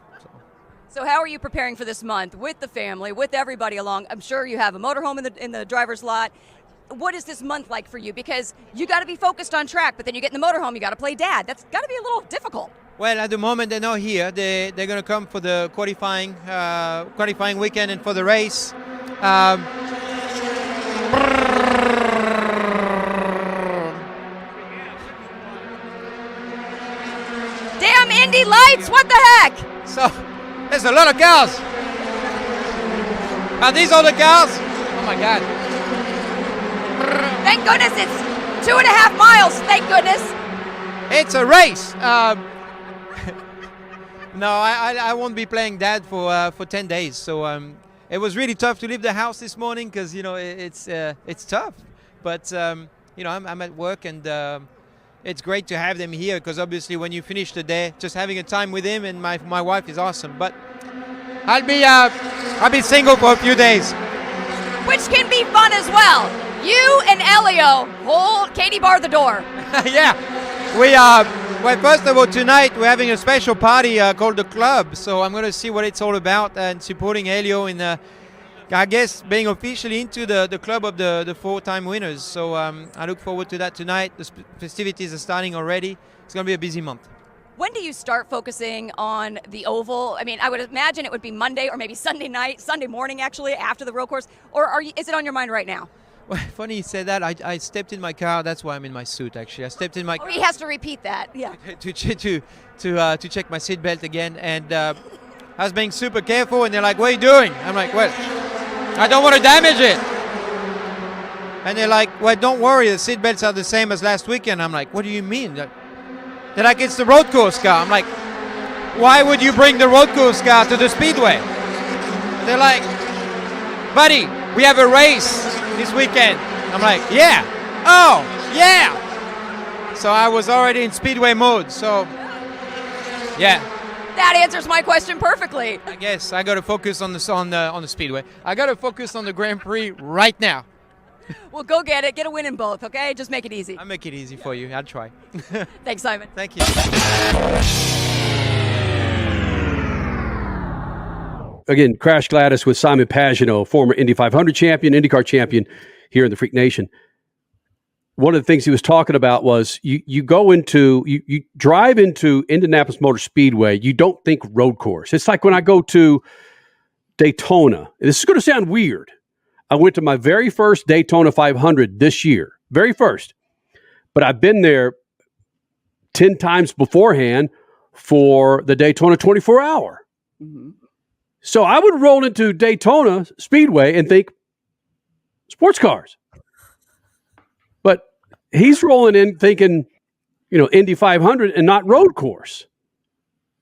So how are you preparing for this month with the family, with everybody along? I'm sure you have a motorhome in the driver's lot. What is this month like for you? Because you got to be focused on track, but then you get in the motorhome, you got to play dad. That's got to be a little difficult. Well, at the moment they're not here. They're going to come for the qualifying weekend and for the race. Damn Indy lights! What the heck? So. There's a lot of cars. Are these all the cars? Oh my God. Thank goodness it's 2.5 miles. Thank goodness. It's a race. No, I won't be playing dad for 10 days. So it was really tough to leave the house this morning because it's tough. But I'm at work and it's great to have them here because obviously when you finish the day, just having a time with him and my wife is awesome. But I'll be single for a few days. Which can be fun as well. You and Elio hold Katie bar the door. Yeah, well, first of all, tonight we're having a special party called the Club. So I'm going to see what it's all about and supporting Elio in I guess being officially into the club of the 4-time winners. So I look forward to that tonight. The festivities are starting already. It's going to be a busy month. When do you start focusing on the oval? I mean, I would imagine it would be Monday or maybe Sunday morning actually after the road course. Or is it on your mind right now? Well, funny you said that. I stepped in my car. That's why I'm in my suit actually. I stepped in my car. Oh, he has to repeat that. Yeah. to check my seatbelt again, and I was being super careful. And they're like, "What are you doing?" I'm like, "Well, I don't want to damage it." And they're like, "Well, don't worry, the seatbelts are the same as last weekend." I'm like, "What do you mean?" They're like, "It's the road course car." I'm like, "Why would you bring the road course car to the speedway?" They're like, "Buddy, we have a race this weekend." I'm like, "Yeah." "Oh, yeah." So I was already in speedway mode. So, yeah. That answers my question perfectly. I guess I got to focus on the speedway. I got to focus on the Grand Prix right now. Well, go get it. Get a win in both, okay? Just make it easy. I'll make it easy for you. I'll try. Thanks, Simon. Thank you. again, Crash Gladys with Simon Pagenaud, former Indy 500 champion, IndyCar champion here in the Freak Nation. One of the things he was talking about was you drive into Indianapolis Motor Speedway, you don't think road course. It's like when I go to Daytona. This is going to sound weird. I went to my very first Daytona 500 this year, very first. But I've been there 10 times beforehand for the Daytona 24-hour. Mm-hmm. So I would roll into Daytona Speedway and think sports cars. But he's rolling in thinking, Indy 500 and not road course.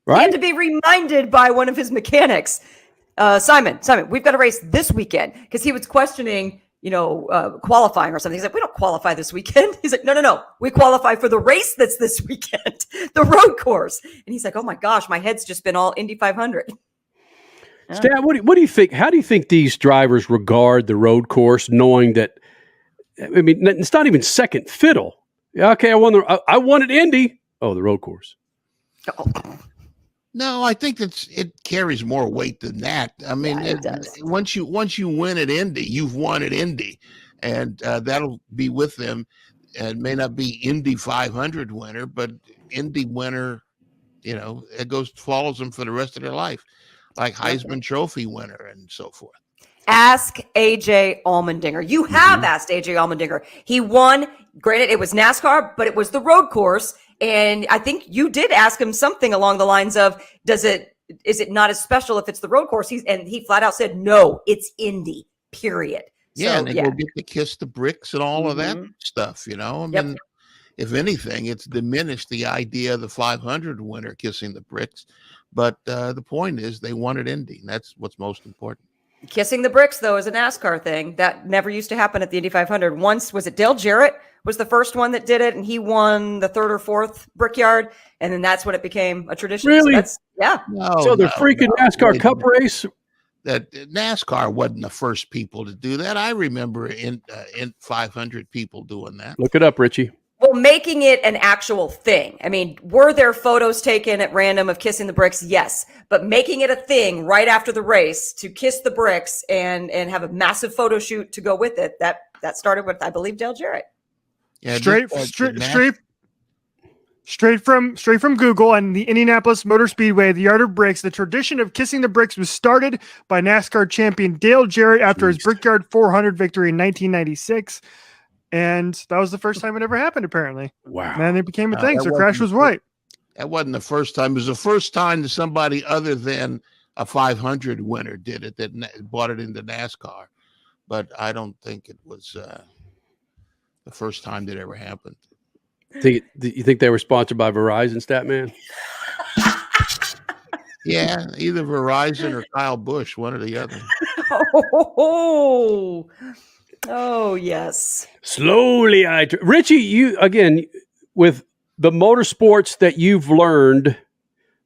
Right? He had to be reminded by one of his mechanics, Simon, we've got a race this weekend, because he was questioning, qualifying or something. He's like, we don't qualify this weekend. He's like, no. We qualify for the race that's this weekend, the road course. And he's like, oh my gosh, my head's just been all Indy 500. Stan, what do you think? How do you think these drivers regard the road course, knowing that, it's not even second fiddle. Yeah, okay, I won at Indy. Oh, the road course. No, I think it carries more weight than that. It does. Once you win at Indy, you've won at Indy, and that'll be with them. It may not be Indy 500 winner, but Indy winner, it follows them for the rest of their life, like Heisman Trophy winner and so forth. Ask AJ Allmendinger. You have asked AJ Allmendinger. He won. Granted, it was NASCAR, but it was the road course. And I think you did ask him something along the lines of, is it not as special if it's the road course? He flat out said, no, it's Indy, period. Yeah, and they go get to kiss the bricks and all of that stuff, If anything, it's diminished the idea of the 500 winner kissing the bricks. But the point is they won at Indy, and that's what's most important. Kissing the bricks, though, is a NASCAR thing. That never used to happen at the Indy 500. Once, was it Dale Jarrett was the first one that did it, and he won the third or fourth Brickyard, and then that's when it became a tradition. Really? So The freaking NASCAR Cup race? That NASCAR wasn't the first people to do that. I remember in 500 people doing that. Look it up, Richie. Well, making it an actual thing. Were there photos taken at random of kissing the bricks? Yes. But making it a thing right after the race to kiss the bricks and have a massive photo shoot to go with it, that started with, I believe, Dale Jarrett. Yeah, straight from Google and the Indianapolis Motor Speedway, the Yard of Bricks. The tradition of kissing the bricks was started by NASCAR champion Dale Jarrett after his Brickyard 400 victory in 1996. And that was the first time it ever happened, apparently. Wow. And it became a thing, so Crash was right. That wasn't the first time. It was the first time that somebody other than a 500 winner did it, that brought it into NASCAR. But I don't think it was the first time that ever happened. You think they were sponsored by Verizon, Statman? Yeah, either Verizon or Kyle Busch, one or the other. Oh, yes. Slowly, Richie, you, again, with the motorsports that you've learned,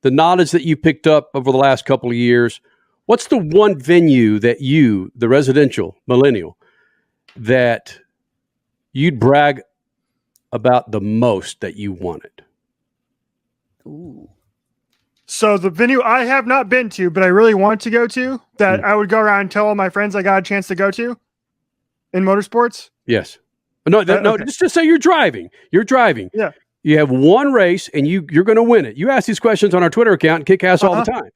the knowledge that you picked up over the last couple of years, what's the one venue that you, the residential millennial, that you'd brag about the most that you wanted? Ooh. So the venue I have not been to, but I really want to go to, that I would go around and tell all my friends I got a chance to go to in motorsports? Yes. No, okay. Just say you're driving. You're driving. Yeah. You have one race, and you're going to win it. You ask these questions on our Twitter account, Kickass all the time.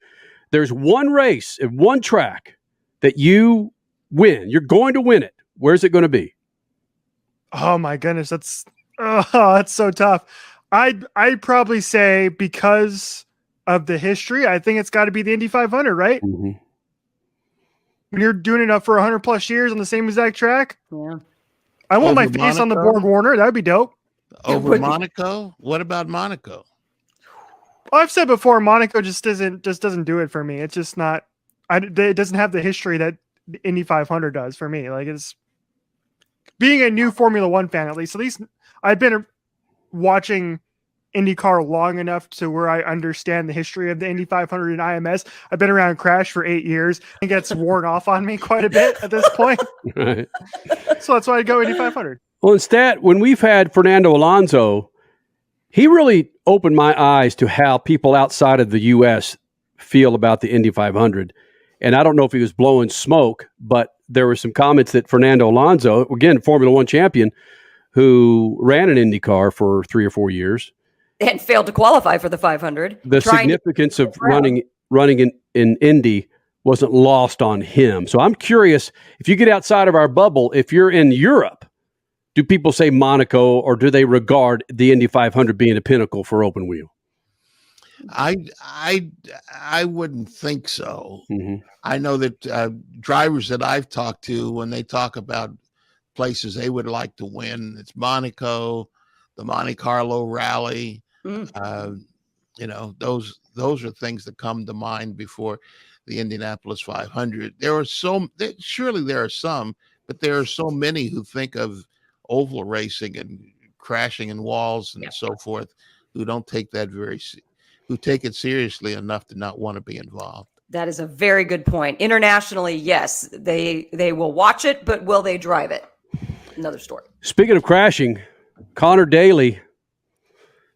There's one race at one track that you win. You're going to win it. Where's it going to be? Oh my goodness, that's so tough. I'd probably say, because of the history, I think it's got to be the Indy 500, right? Mm-hmm. When you're doing it for 100 plus years on the same exact track. Yeah. I want my face on the Borg Warner. That'd be dope. Over Monaco? What about Monaco? Well, I've said before, Monaco just doesn't do it for me. It's just not. It doesn't have the history that the Indy 500 does for me. Like, it's being a new Formula One fan, at least I've been watching IndyCar long enough to where I understand the history of the Indy 500 and IMS. I've been around Crash for 8 years. It gets worn off on me quite a bit at this point. Right. So that's why I go Indy 500. Well, instead, when we've had Fernando Alonso, he really opened my eyes to how people outside of the U.S. feel about the Indy 500. And I don't know if he was blowing smoke, but there were some comments that Fernando Alonso, again, Formula One champion, who ran an IndyCar for 3 or 4 years. And failed to qualify for the 500. The significance of running in Indy wasn't lost on him. So I'm curious, if you get outside of our bubble, if you're in Europe, do people say Monaco, or do they regard the Indy 500 being a pinnacle for open wheel? I wouldn't think so. Mm-hmm. I know that drivers that I've talked to, when they talk about places they would like to win, it's Monaco, the Monte Carlo Rally. Those are things that come to mind before the Indianapolis 500. Surely there are some, but there are so many who think of oval racing and crashing in walls and so forth, who don't take that who take it seriously enough to not want to be involved. That is a very good point. Internationally, yes, they will watch it, but will they drive it? Another story. Speaking of crashing, Conor Daly,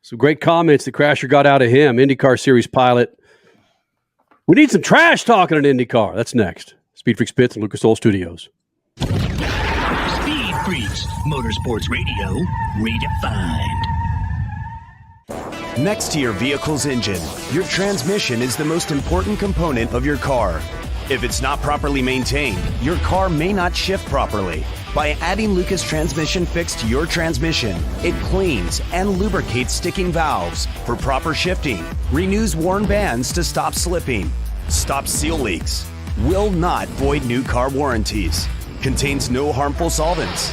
some great comments that Crasher got out of him, IndyCar Series pilot. We need some trash talking at IndyCar. That's next. SpeedFreaks Pits and Lucas Oil Studios. Speed Freaks, Motorsports Radio, redefined. Next to your vehicle's engine, your transmission is the most important component of your car. If it's not properly maintained, your car may not shift properly. By adding Lucas Transmission Fix to your transmission, it cleans and lubricates sticking valves for proper shifting, renews worn bands to stop slipping, stops seal leaks, will not void new car warranties, contains no harmful solvents.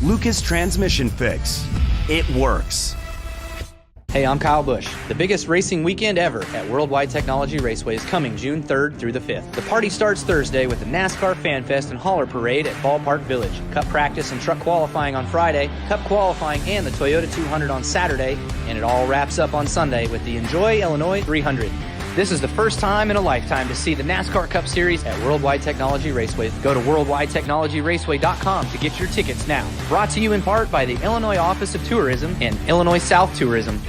Lucas Transmission Fix. It works. Hey, I'm Kyle Busch. The biggest racing weekend ever at Worldwide Technology Raceway is coming June 3rd through the 5th. The party starts Thursday with the NASCAR Fan Fest and Hauler Parade at Ballpark Village. Cup practice and truck qualifying on Friday, Cup qualifying and the Toyota 200 on Saturday, and it all wraps up on Sunday with the Enjoy Illinois 300. This is the first time in a lifetime to see the NASCAR Cup Series at Worldwide Technology Raceway. Go to worldwidetechnologyraceway.com to get your tickets now. Brought to you in part by the Illinois Office of Tourism and Illinois South Tourism.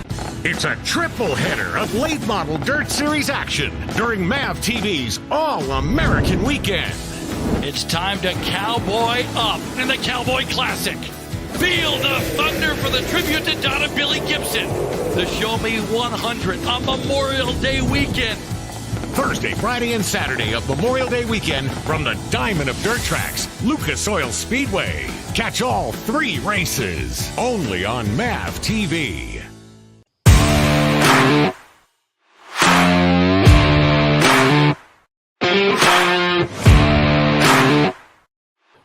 It's a triple header of late model dirt series action during MAV TV's All-American Weekend. It's time to cowboy up in the Cowboy Classic. Feel the thunder for the tribute to Donna Billy Gibson. The Show Me 100 on Memorial Day weekend. Thursday, Friday, and Saturday of Memorial Day weekend from the Diamond of Dirt Tracks, Lucas Oil Speedway. Catch all 3 races only on MAV TV.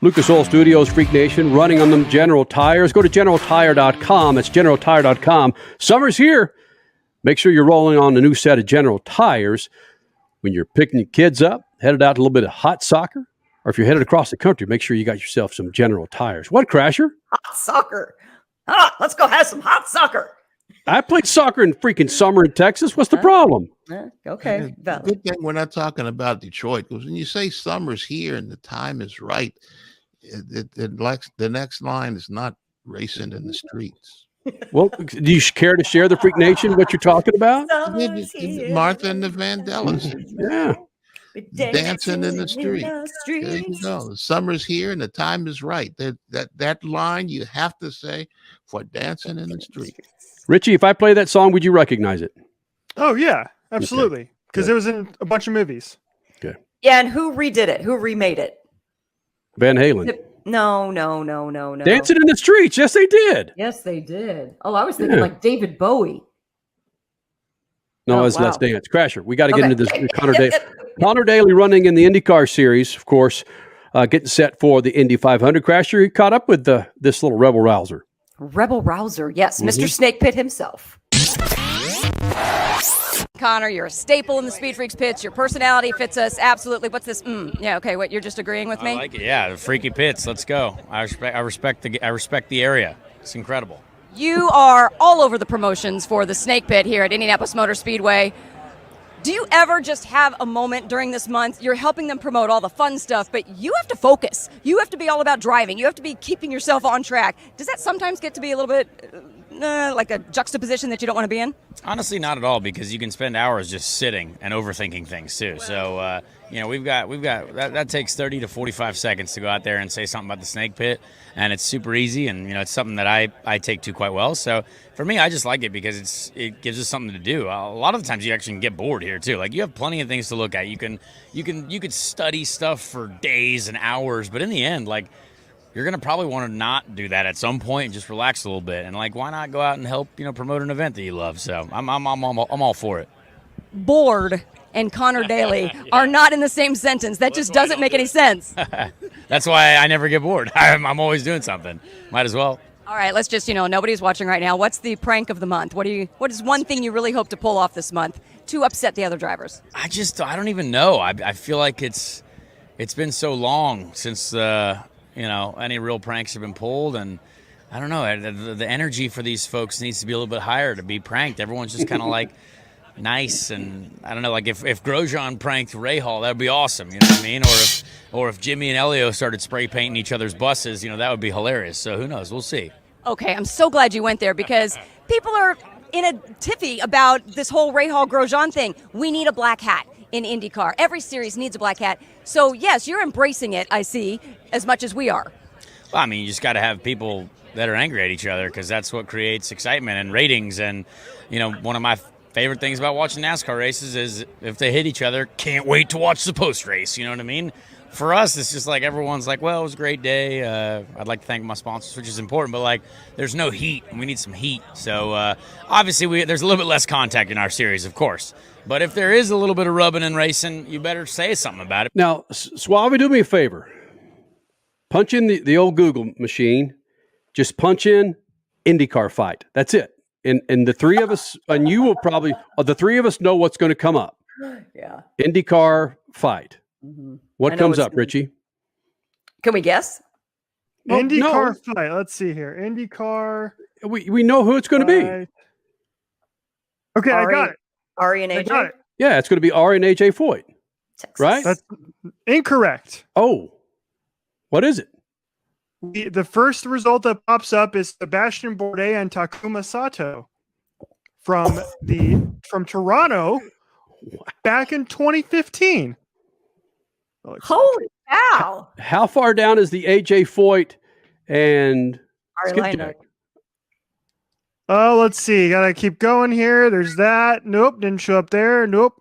Lucas Oil Studios, Freak Nation, running on them General Tires. Go to GeneralTire.com. That's GeneralTire.com. Summer's here. Make sure you're rolling on the new set of General Tires. When you're picking your kids up, headed out to a little bit of hot soccer, or if you're headed across the country, make sure you got yourself some General Tires. What, Crasher? Hot soccer. Let's go have some hot soccer. I played soccer in freaking summer in Texas. What's the problem? Okay. Good thing we're not talking about Detroit, because when you say summer's here and the time is right, the next line is not racing in the streets. Well, do you care to share the Freak Nation what you're talking about? Martha and the Vandellas. Yeah. Dancing in the street. There you go. The summer's here and the time is right. That line you have to say for dancing in the street. Richie, if I play that song, would you recognize it? Oh, yeah, absolutely. Because it was in a bunch of movies. Okay. Yeah, and who redid it? Who remade it? Van Halen. No. Dancing in the Streets. Yes, they did. Yes, they did. Oh, I was thinking like David Bowie. No, it's Let's Dance. Crasher. We got to get into this. Conor Daly. Conor Daly running in the IndyCar series, of course, getting set for the Indy 500. Crasher, you caught up with this little rebel rouser. Rebel rouser, yes. Mr. Snake Pit himself. Conor, you're a staple in the Speed Freaks pits. Your personality fits us absolutely. What's this? Yeah, okay. What? You're just agreeing with me? I like it. Yeah, the freaky pits. Let's go. I respect the area. It's incredible. You are all over the promotions for the Snake Pit here at Indianapolis Motor Speedway. Do you ever just have a moment during this month? You're helping them promote all the fun stuff, but you have to focus. You have to be all about driving. You have to be keeping yourself on track. Does that sometimes get to be a little bit like a juxtaposition that you don't want to be in? Honestly, not at all, because you can spend hours just sitting and overthinking things too. So, we've got that takes 30 to 45 seconds to go out there and say something about the snake pit, and it's super easy, and it's something that I take to quite well. So for me, I just like it because it gives us something to do. A lot of the times you actually can get bored here too. Like, you have plenty of things to look at. You could study stuff for days and hours, but in the end, like, you're going to probably want to not do that at some point and just relax a little bit. And, like, why not go out and help, promote an event that you love? So I'm all for it. Bored and Conor Daly are not in the same sentence. That just doesn't make any sense. That's why I never get bored. I'm always doing something. Might as well. All right, let's just, nobody's watching right now. What's the prank of the month? What is one thing you really hope to pull off this month to upset the other drivers? I don't even know. I feel like it's been so long since any real pranks have been pulled, and I don't know. The energy for these folks needs to be a little bit higher to be pranked. Everyone's just kind of like nice, and I don't know. Like if Grosjean pranked Rahal, that would be awesome. You know what I mean? Or if Jimmy and Elio started spray painting each other's buses, that would be hilarious. So who knows? We'll see. Okay, I'm so glad you went there because people are in a tiffy about this whole Rahal Grosjean thing. We need a black hat in IndyCar. Every series needs a black hat. So, yes, you're embracing it, I see, as much as we are. Well, I mean, you just got to have people that are angry at each other, because that's what creates excitement and ratings. And, one of my favorite things about watching NASCAR races is if they hit each other, can't wait to watch the post-race. You know what I mean? For us, it's just like everyone's like, well, it was a great day. I'd like to thank my sponsors, which is important. But, like, there's no heat, and we need some heat. So, obviously, there's a little bit less contact in our series, of course. But if there is a little bit of rubbing and racing, you better say something about it. Now, Suave, do me a favor. Punch in the old Google machine. Just punch in IndyCar fight. That's it. And the three of us, and you will probably, the three of us know what's going to come up. Yeah. IndyCar fight. Mm-hmm. What comes up, Richie? Can we guess? IndyCar fight. Let's see here. IndyCar. We know who it's going to be. Okay, I got it. Ari and AJ? I got it. Yeah, it's going to be Ari and AJ Foyt. Texas. Right? That's incorrect. Oh. What is it? The first result that pops up is Sebastian Bourdais and Takuma Sato from Toronto back in 2015. Holy cow! How far down is the AJ Foyt and Skipjack? Oh, let's see. Gotta keep going here. There's that. Nope, didn't show up there. Nope.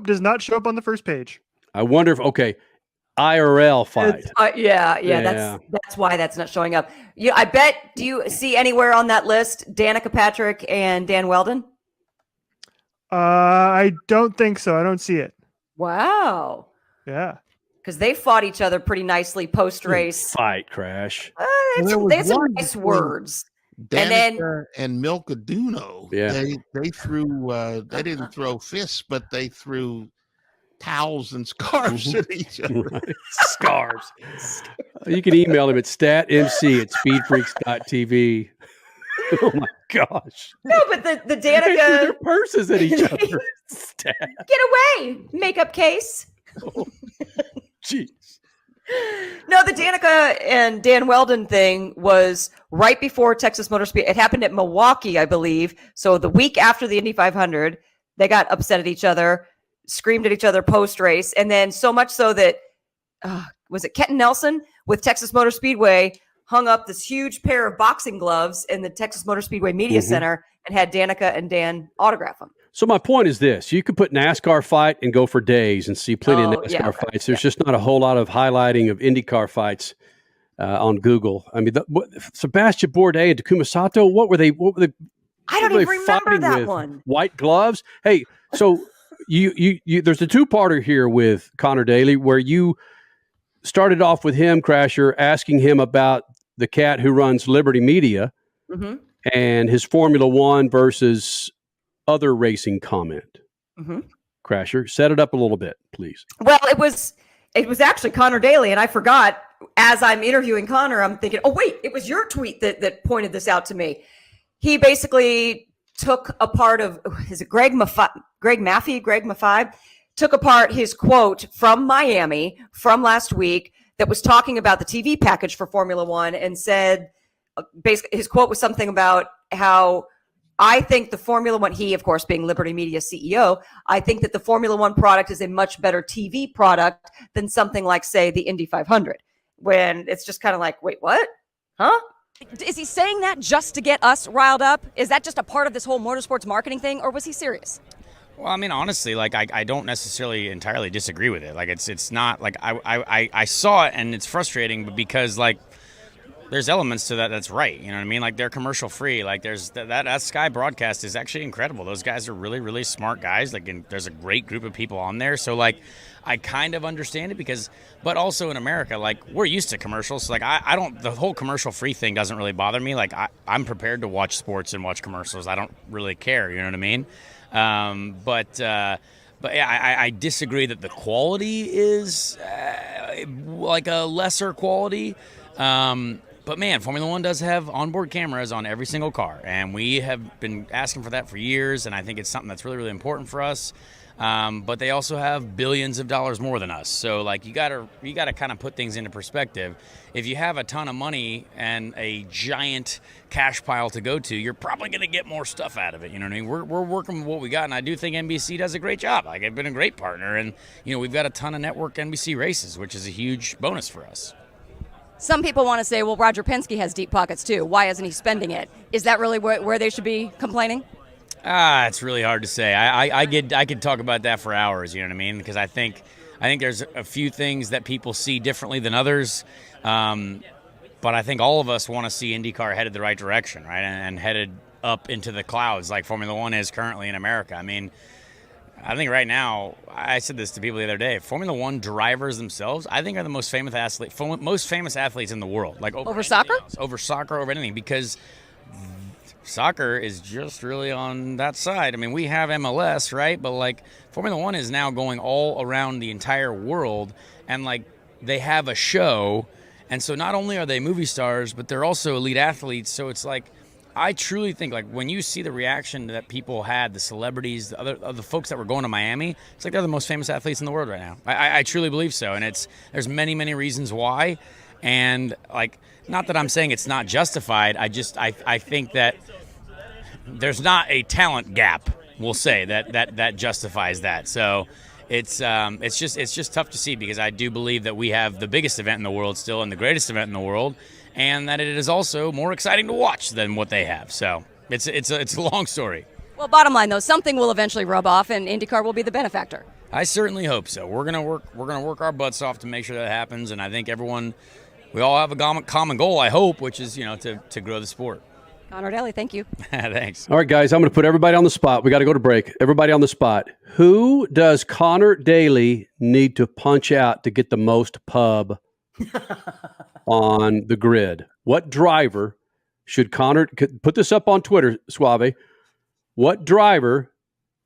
Does not show up on the first page. I wonder if IRL fight. Yeah. That's why that's not showing up. I bet. Do you see anywhere on that list Danica Patrick and Dan Weldon? I don't think so. I don't see it. Wow. Yeah. Because they fought each other pretty nicely post race. Fight crash. They had some nice words. Danica and Milka Duno. Yeah. They threw. They didn't throw fists, but they threw towels and scarves at each other. Right. Scarves. You can email him at statmc@speedfreaks.tv. Oh my gosh. No, but the They threw Danica their purses at each other. Stat. get away makeup case. Oh, jeez. No, the Danica and Dan Weldon thing was right before Texas Motor Speed. It happened at Milwaukee, I believe. So the week after the Indy 500, they got upset at each other, screamed at each other post race, and then so much so that was it Kenton Nelson with Texas Motor Speedway hung up this huge pair of boxing gloves in the Texas Motor Speedway Media Center and had Danica and Dan autograph them. So my point is this: you could put NASCAR fight and go for days and see plenty of NASCAR fights. There's just not a whole lot of highlighting of IndyCar fights on Google. I mean, Sebastian Bourdais and Takuma Sato. What were they? I don't even remember that one. White gloves. Hey, so you there's a two-parter here with Conor Daly where you started off with him, Crasher, asking him about the cat who runs Liberty Media and his Formula One versus other racing comment. Crasher, set it up a little bit, please. Well, it was actually Conor Daly, and I forgot as I'm interviewing Conor, I'm thinking, oh wait, it was your tweet that pointed this out to me. He basically took a part of, is it Greg Maffei took apart his quote from Miami from last week that was talking about the TV package for Formula One and said, basically his quote was something about how I think the Formula One, he, of course, being Liberty Media CEO, I think that the Formula One product is a much better TV product than something like, say, the Indy 500, when it's just kind of like, wait, what? Huh? Is he saying that just to get us riled up? Is that just a part of this whole motorsports marketing thing, or was he serious? Well, I mean, honestly, like I don't necessarily entirely disagree with it. Like it's not like I saw it and it's frustrating, but because like there's elements to that that's right. You know what I mean? Like they're commercial free. Like there's that Sky broadcast is actually incredible. Those guys are really, really smart guys. Like and there's a great group of people on there. So like I kind of understand it because, but also in America, like we're used to commercials. So like I don't, the whole commercial free thing doesn't really bother me. Like I'm prepared to watch sports and watch commercials. I don't really care. You know what I mean? But yeah, I disagree that the quality is like a lesser quality. But man, Formula One does have onboard cameras on every single car, and we have been asking for that for years, and I think it's something that's really, really important for us. But they also have billions of dollars more than us, so like you gotta kind of put things into perspective. If you have a ton of money and a giant cash pile to go to, you're probably gonna get more stuff out of it. You know what I mean? We're working with what we got, and I do think NBC does a great job. Like they've been a great partner, and you know we've got a ton of network NBC races, which is a huge bonus for us. Some people want to say, well, Roger Penske has deep pockets too. Why isn't he spending it? Is that really where they should be complaining? It's really hard to say. I could talk about that for hours. You know what I mean? Because I think there's a few things that people see differently than others. But I think all of us want to see IndyCar headed the right direction, right? And headed up into the clouds like Formula One is currently in America. I mean, I think right now, I said this to people the other day, Formula One drivers themselves, I think are the most famous athletes in the world. Like over soccer? Over soccer, over anything, because soccer is just really on that side. I mean, we have MLS, right? But like Formula One is now going all around the entire world, and like they have a show, and so not only are they movie stars, but they're also elite athletes. So it's like, I truly think, like, when you see the reaction that people had, the celebrities, the folks that were going to Miami, it's like they're the most famous athletes in the world right now. I truly believe so, and there's many, many reasons why, and, like, not that I'm saying it's not justified, I think that there's not a talent gap, we'll say, that justifies that. So it's just tough to see, because I do believe that we have the biggest event in the world still and the greatest event in the world, and that it is also more exciting to watch than what they have. So it's a long story. Well, bottom line though, something will eventually rub off, and IndyCar will be the benefactor. I certainly hope so. We're gonna work our butts off to make sure that happens, and I think we all have a common goal, I hope, which is to grow the sport. Conor Daly, thank you. Thanks. All right, guys, I'm going to put everybody on the spot. We got to go to break. Everybody on the spot. Who does Conor Daly need to punch out to get the most pub on the grid? What driver should Conor put this up on Twitter, Suave? What driver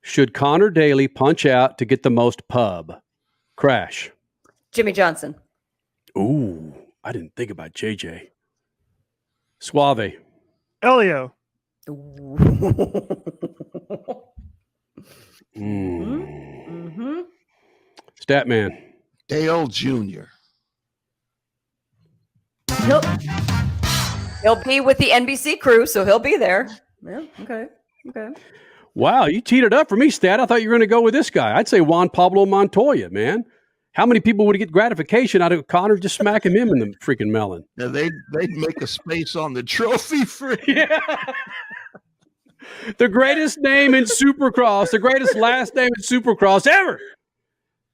should Conor Daly punch out to get the most pub? Crash. Jimmy Johnson. Ooh, I didn't think about JJ. Suave. Elio. Statman. Dale Jr. He'll be with the NBC crew, so he'll be there. Yeah, okay. Wow, you teed it up for me, Stat. I thought you were going to go with this guy. I'd say Juan Pablo Montoya, man. How many people would get gratification out of Conor just smacking him in the freaking melon? Now they'd make a space on the trophy for him. Yeah. The greatest name in Supercross, the greatest last name in Supercross ever.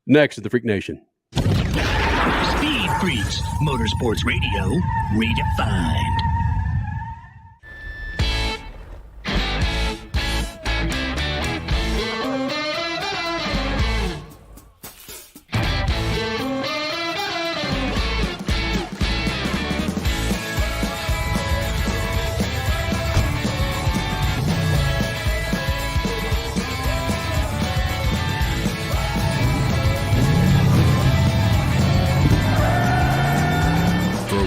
Next to the Freak Nation. Speed Freaks, Motorsports Radio, redefined.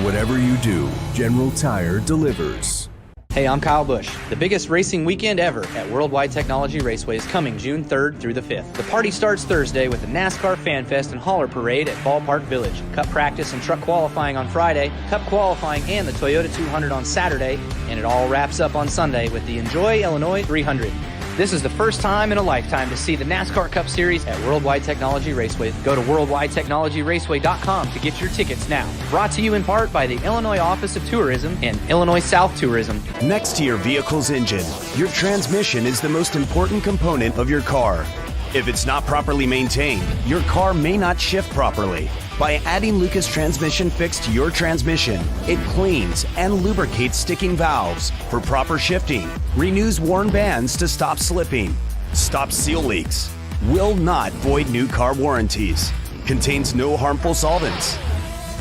Whatever you do, General Tire delivers. Hey, I'm Kyle Busch. The biggest racing weekend ever at Worldwide Technology Raceway is coming June 3rd through the 5th. The party starts Thursday with the NASCAR Fan Fest and Hauler Parade at Ballpark Village. Cup practice and truck qualifying on Friday, Cup qualifying and the Toyota 200 on Saturday, and it all wraps up on Sunday with the Enjoy Illinois 300. This is the first time in a lifetime to see the NASCAR Cup Series at Worldwide Technology Raceway. Go to worldwidetechnologyraceway.com to get your tickets now. Brought to you in part by the Illinois Office of Tourism and Illinois South Tourism. Next to your vehicle's engine, your transmission is the most important component of your car. If it's not properly maintained, your car may not shift properly. By adding Lucas Transmission Fix to your transmission, it cleans and lubricates sticking valves for proper shifting, renews worn bands to stop slipping, stops seal leaks, will not void new car warranties, contains no harmful solvents.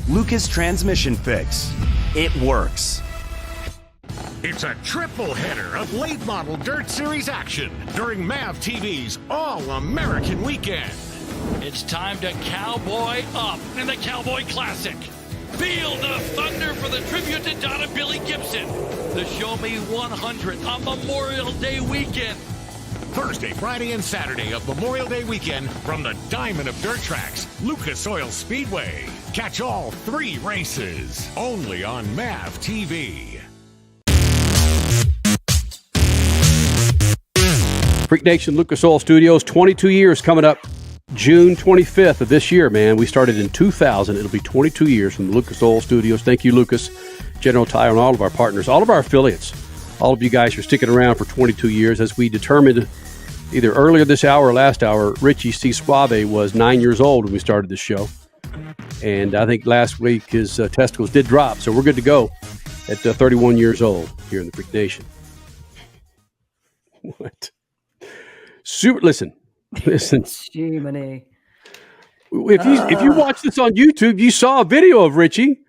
Lucas Transmission Fix. It works. It's a triple header of late model Dirt Series action during MAV TV's All-American Weekend. It's time to cowboy up in the Cowboy Classic. Feel the thunder for the tribute to Donna Billy Gibson. The Show Me 100 on Memorial Day weekend. Thursday, Friday, and Saturday of Memorial Day weekend from the Diamond of Dirt Tracks, Lucas Oil Speedway. Catch all 3 races only on MAV TV. Freak Nation, Lucas Oil Studios, 22 years coming up June 25th of this year, man. We started in 2000. It'll be 22 years from the Lucas Oil Studios. Thank you, Lucas, General Tire, and all of our partners, all of our affiliates. All of you guys for sticking around for 22 years. As we determined either earlier this hour or last hour, Richie C. Suave was 9 years old when we started this show. And I think last week his testicles did drop, so we're good to go at 31 years old here in the Freak Nation. What? Listen. Jiminy. If you watch this on YouTube, you saw a video of Richie.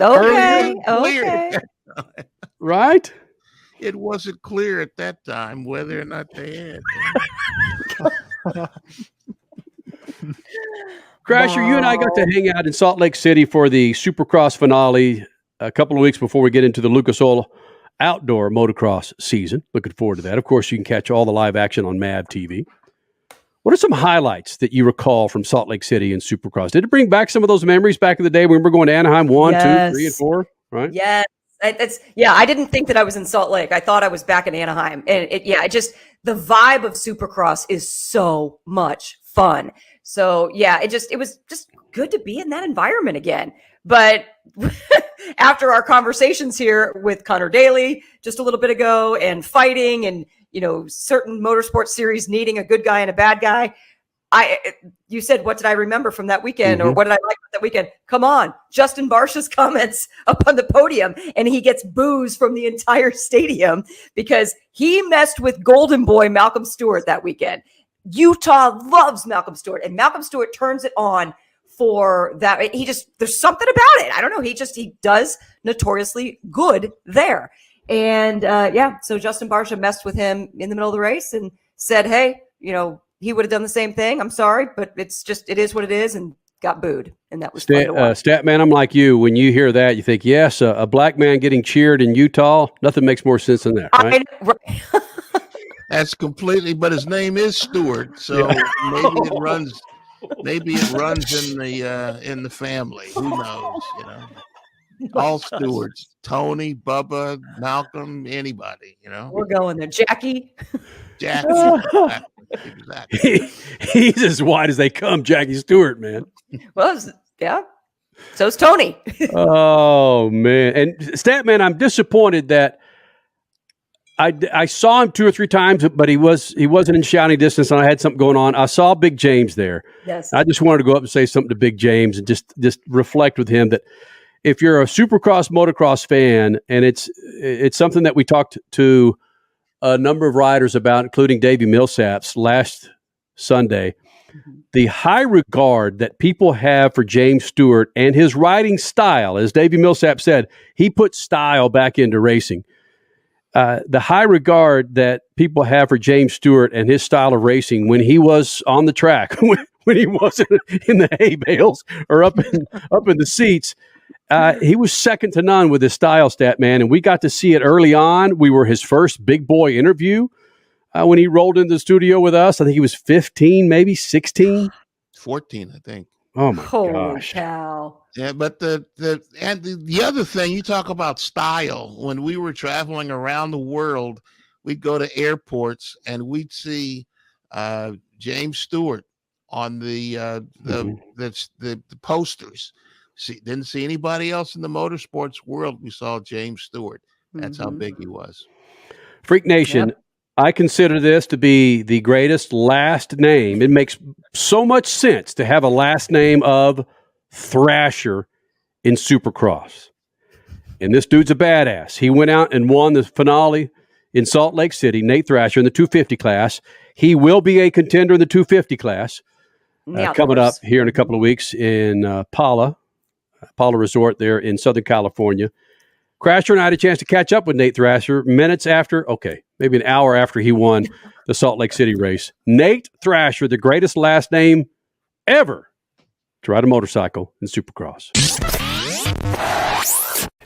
Okay. Right? It wasn't clear at that time whether or not they had. Crasher, you and I got to hang out in Salt Lake City for the Supercross finale a couple of weeks before we get into the Lucas Oil outdoor motocross season. Looking forward to that. Of course, you can catch all the live action on MAV TV. What are some highlights that you recall from Salt Lake City and Supercross? Did it bring back some of those memories back in the day when we were going to Anaheim 1, 2, 3, and 4? Right? Yes. I didn't think that I was in Salt Lake. I thought I was back in Anaheim. And the vibe of Supercross is so much fun. So yeah, it was just good to be in that environment again. But after our conversations here with Conor Daly just a little bit ago and fighting and, certain motorsport series needing a good guy and a bad guy, you said, what did I remember from that weekend? Or what did I like about that weekend? Come on, Justin Barcia's comments up on the podium, and he gets boos from the entire stadium because he messed with Golden Boy Malcolm Stewart that weekend. Utah loves Malcolm Stewart, and Malcolm Stewart turns it on for that. There's something about it. I don't know. He does notoriously good there. And so Justin Barcia messed with him in the middle of the race and said, hey, he would have done the same thing. I'm sorry, but it is what it is, and got booed. And that was fun to watch. Statman, I'm like you. When you hear that, you think, yes, a black man getting cheered in Utah. Nothing makes more sense than that, right? That's completely, but his name is Stewart, so maybe it runs in the family. Who knows, All Stewarts, Tony, Bubba, Malcolm, anybody, We're going there. Jackie. Exactly. He's as wide as they come, Jackie Stewart, man. Well, yeah. So's Tony. Oh, man. And Statman, I'm disappointed that I saw him 2 or 3 times, but he wasn't in shouting distance, and I had something going on. I saw Big James there. Yes. I just wanted to go up and say something to Big James and just reflect with him that if you're a Supercross motocross fan, and it's something that we talked to a number of riders about, including Davey Millsaps last Sunday, the high regard that people have for James Stewart and his riding style, as Davey Millsap said, he put style back into racing. The high regard that people have for James Stewart and his style of racing when he was on the track, when he wasn't in the hay bales or up in the seats, He was second to none with his style stat, man, and we got to see it early on. We were his first big boy interview when he rolled into the studio with us. I think he was 15, maybe 16. 14, I think. Oh my Holy gosh. cow. Yeah, but the other thing, you talk about style. When we were traveling around the world, we'd go to airports and we'd see James Stewart on the posters. Didn't see anybody else in the motorsports world. We saw James Stewart. That's how big he was. Freak Nation, I consider this to be the greatest last name. It makes so much sense to have a last name of Thrasher in Supercross. And this dude's a badass. He went out and won the finale in Salt Lake City, Nate Thrasher, in the 250 class. He will be a contender in the 250 class coming up here in a couple of weeks in Paula Resort there in Southern California. Crasher and I had a chance to catch up with Nate Thrasher maybe an hour after he won the Salt Lake City race. Nate Thrasher, the greatest last name ever to ride a motorcycle in Supercross.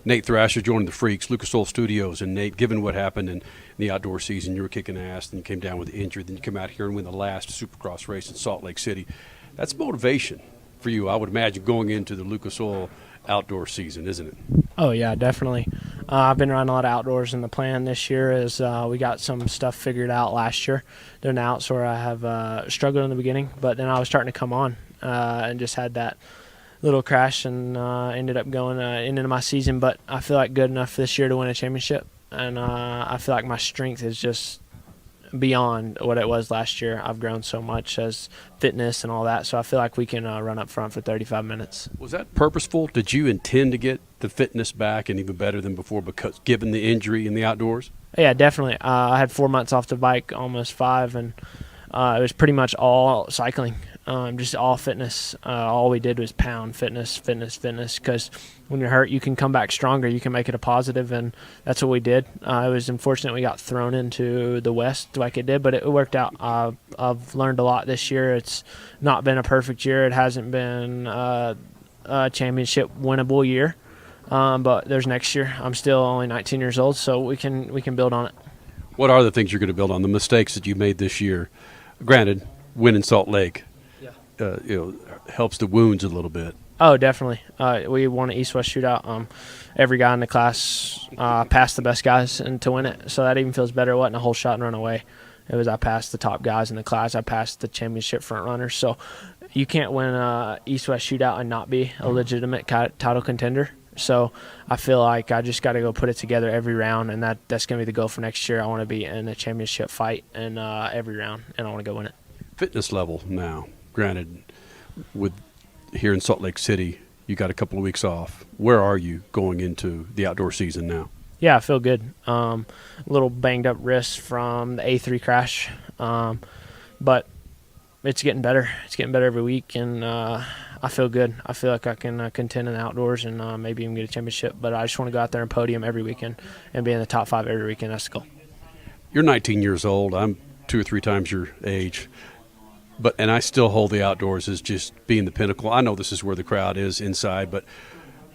Nate Thrasher joining the Freaks, Lucas Oil Studios. And Nate, given what happened in the outdoor season, you were kicking ass, and you came down with the injury, then you come out here and win the last Supercross race in Salt Lake City. That's motivation for you, I would imagine, going into the Lucas Oil outdoor season, isn't it? Oh, yeah, definitely. I've been running a lot of outdoors, and the plan this year is we got some stuff figured out last year. Doing the outs where I have struggled in the beginning, but then I was starting to come on and just had that little crash and ended up going into my season. But I feel like good enough this year to win a championship, and I feel like my strength is just beyond what it was last year. I've grown so much as fitness and all that, so I feel like we can run up front for 35 minutes. Was that purposeful? Did you intend to get the fitness back and even better than before, because given the injury in the outdoors? Yeah, definitely. I had 4 months off the bike, almost 5, and it was pretty much all cycling, just all fitness. All we did was pound fitness, because when you're hurt, you can come back stronger. You can make it a positive, and that's what we did. It was unfortunate we got thrown into the West like it did, but it worked out. I've learned a lot this year. It's not been a perfect year. It hasn't been a championship winnable year, but there's next year. I'm still only 19 years old, so we can build on it. What are the things you're going to build on? The mistakes that you made this year, granted, winning Salt Lake, helps the wounds a little bit. Oh, definitely. We won an East-West shootout. Every guy in the class passed the best guys and to win it, so that even feels better. It wasn't a whole shot and run away. It was I passed the top guys in the class. I passed the championship front runners. So you can't win an East-West shootout and not be a legitimate title contender. So I feel like I just got to go put it together every round, and that's going to be the goal for next year. I want to be in a championship fight in every round, and I want to go win it. Fitness level now, granted, with here in Salt Lake City, you got a couple of weeks off. Where are you going into the outdoor season now? Yeah, I feel good. A little banged up wrist from the A3 crash, but it's getting better. It's getting better every week, and I feel good. I feel like I can contend in the outdoors and maybe even get a championship, but I just want to go out there and podium every weekend and be in the top 5 every weekend. That's the goal. You're 19 years old. I'm 2 or 3 times your age. And I still hold the outdoors as just being the pinnacle. I know this is where the crowd is inside, but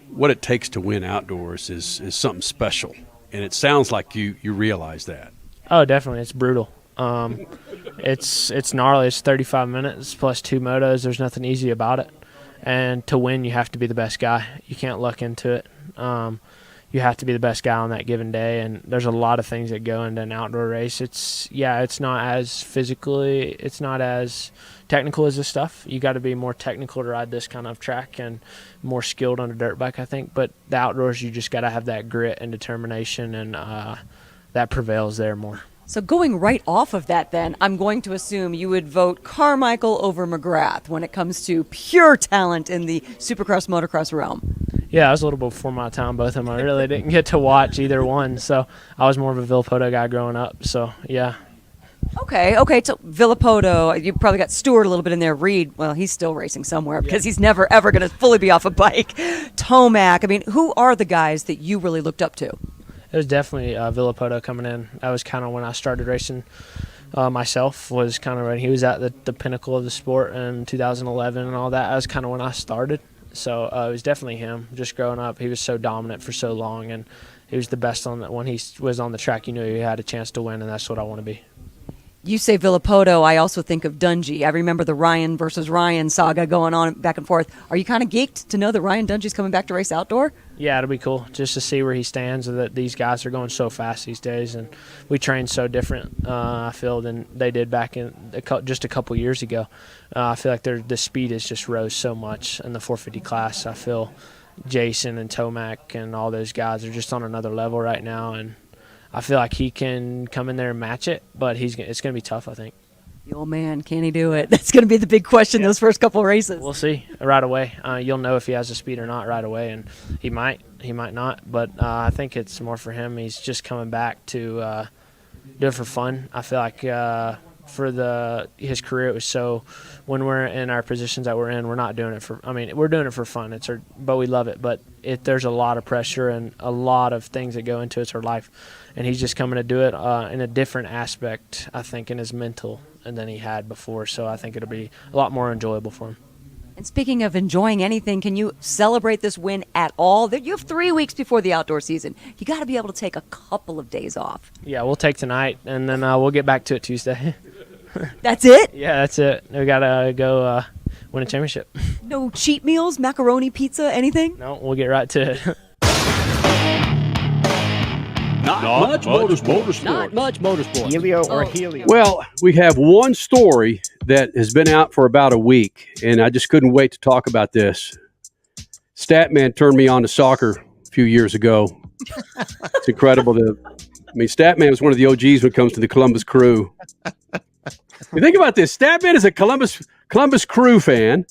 what it takes to win outdoors is something special. And it sounds like you realize that. Oh, definitely. It's brutal. It's gnarly. It's 35 minutes plus 2 motos. There's nothing easy about it. And to win, you have to be the best guy. You can't luck into it. You have to be the best guy on that given day, and there's a lot of things that go into an outdoor race. It's not as physically, it's not as technical as this stuff. You got to be more technical to ride this kind of track and more skilled on a dirt bike, I think. But the outdoors, you just got to have that grit and determination, and that prevails there more. So going right off of that then, I'm going to assume you would vote Carmichael over McGrath when it comes to pure talent in the Supercross motocross realm. Yeah, I was a little before my time, both of them. I really didn't get to watch either one, so I was more of a Villapoto guy growing up, so yeah. Okay, so Villapoto, you probably got Stewart a little bit in there. Reed, well, he's still racing somewhere because he's never, ever going to fully be off a bike. Tomac, I mean, who are the guys that you really looked up to? It was definitely Villapoto coming in. That was kind of when I started racing myself, was kind of when he was at the pinnacle of the sport in 2011 and all that. That was kind of when I started. So it was definitely him. Just growing up, he was so dominant for so long, and he was the best on that. When he was on the track, you knew he had a chance to win, and that's what I want to be. You say Villapoto, I also think of Dungey. I remember the Ryan versus Ryan saga going on back and forth. Are you kind of geeked to know that Ryan Dungey's coming back to race outdoor? Yeah, it'll be cool just to see where he stands, and that these guys are going so fast these days, and we train so different, I feel, than they did back in just a couple years ago. I feel like the speed has just rose so much in the 450 class. I feel Jason and Tomac and all those guys are just on another level right now, and I feel like he can come in there and match it, but it's going to be tough, I think. The old man, can he do it? That's going to be the big question those first couple of races. We'll see right away. You'll know if he has the speed or not right away, and he might not. But I think it's more for him. He's just coming back to do it for fun. I feel like for his career, it was so. When we're in our positions that we're in, we're not doing it for. I mean, we're doing it for fun. But we love it. But there's a lot of pressure and a lot of things that go into it. It's our life, and he's just coming to do it in a different aspect, I think, in his mental than he had before. So I think it'll be a lot more enjoyable for him. And speaking of enjoying anything, can you celebrate this win at all? You have 3 weeks before the outdoor season. You got to be able to take a couple of days off. Yeah, we'll take tonight, and then we'll get back to it Tuesday. That's it? Yeah, that's it. We got to go win a championship. No cheat meals, macaroni, pizza, anything? No, we'll get right to it. Not much motorsport. Not much motorsport. Helio or Helio? Well, we have one story that has been out for about a week, and I just couldn't wait to talk about this. Statman turned me on to soccer a few years ago. It's incredible. Statman was one of the OGs when it comes to the Columbus Crew. You think about this. Statman is a Columbus Crew fan.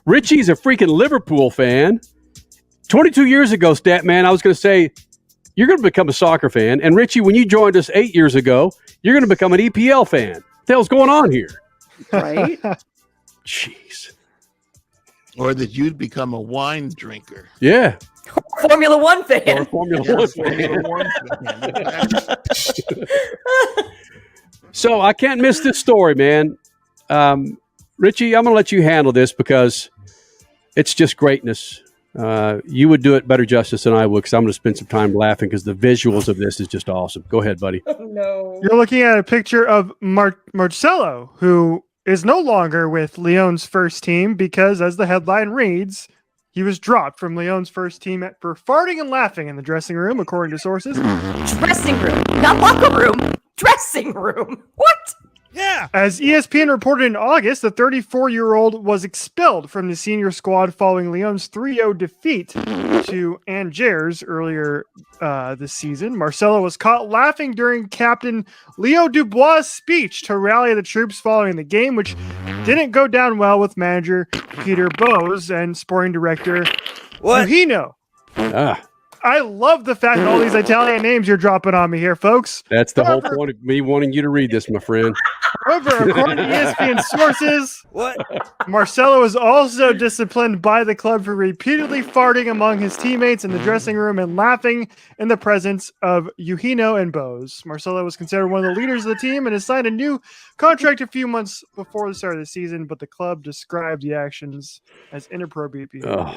Richie's a freaking Liverpool fan. 22 years ago, Statman, I was going to say, you're going to become a soccer fan. And Richie, when you joined us 8 years ago, you're going to become an EPL fan. What the hell's going on here? Right? Jeez. Or that you'd become a wine drinker. Yeah. Formula One fan. Or Formula One fan. So I can't miss this story, man. Richie, I'm going to let you handle this because it's just greatness. You would do it better justice than I would because I'm going to spend some time laughing because the visuals of this is just awesome. Go ahead, buddy. No. You're looking at a picture of Marcelo, who is no longer with Lyon's first team because, as the headline reads, he was dropped from Lyon's first team for farting and laughing in the dressing room, according to sources. Dressing room, not locker room. Dressing room. What? Yeah. As ESPN reported in August, the 34-year-old was expelled from the senior squad following Lyon's 3-0 defeat to Angers earlier this season. Marcelo was caught laughing during Captain Leo Dubois' speech to rally the troops following the game, which didn't go down well with manager Peter Bose and sporting director Eugenio. I love the fact that all these Italian names you're dropping on me here, folks. That's the whole point of me wanting you to read this, my friend. However, according to ESPN sources, Marcelo was also disciplined by the club for repeatedly farting among his teammates in the dressing room and laughing in the presence of Eugenio and Bose. Marcelo was considered one of the leaders of the team and has signed a new contract a few months before the start of the season, but the club described the actions as inappropriate behavior.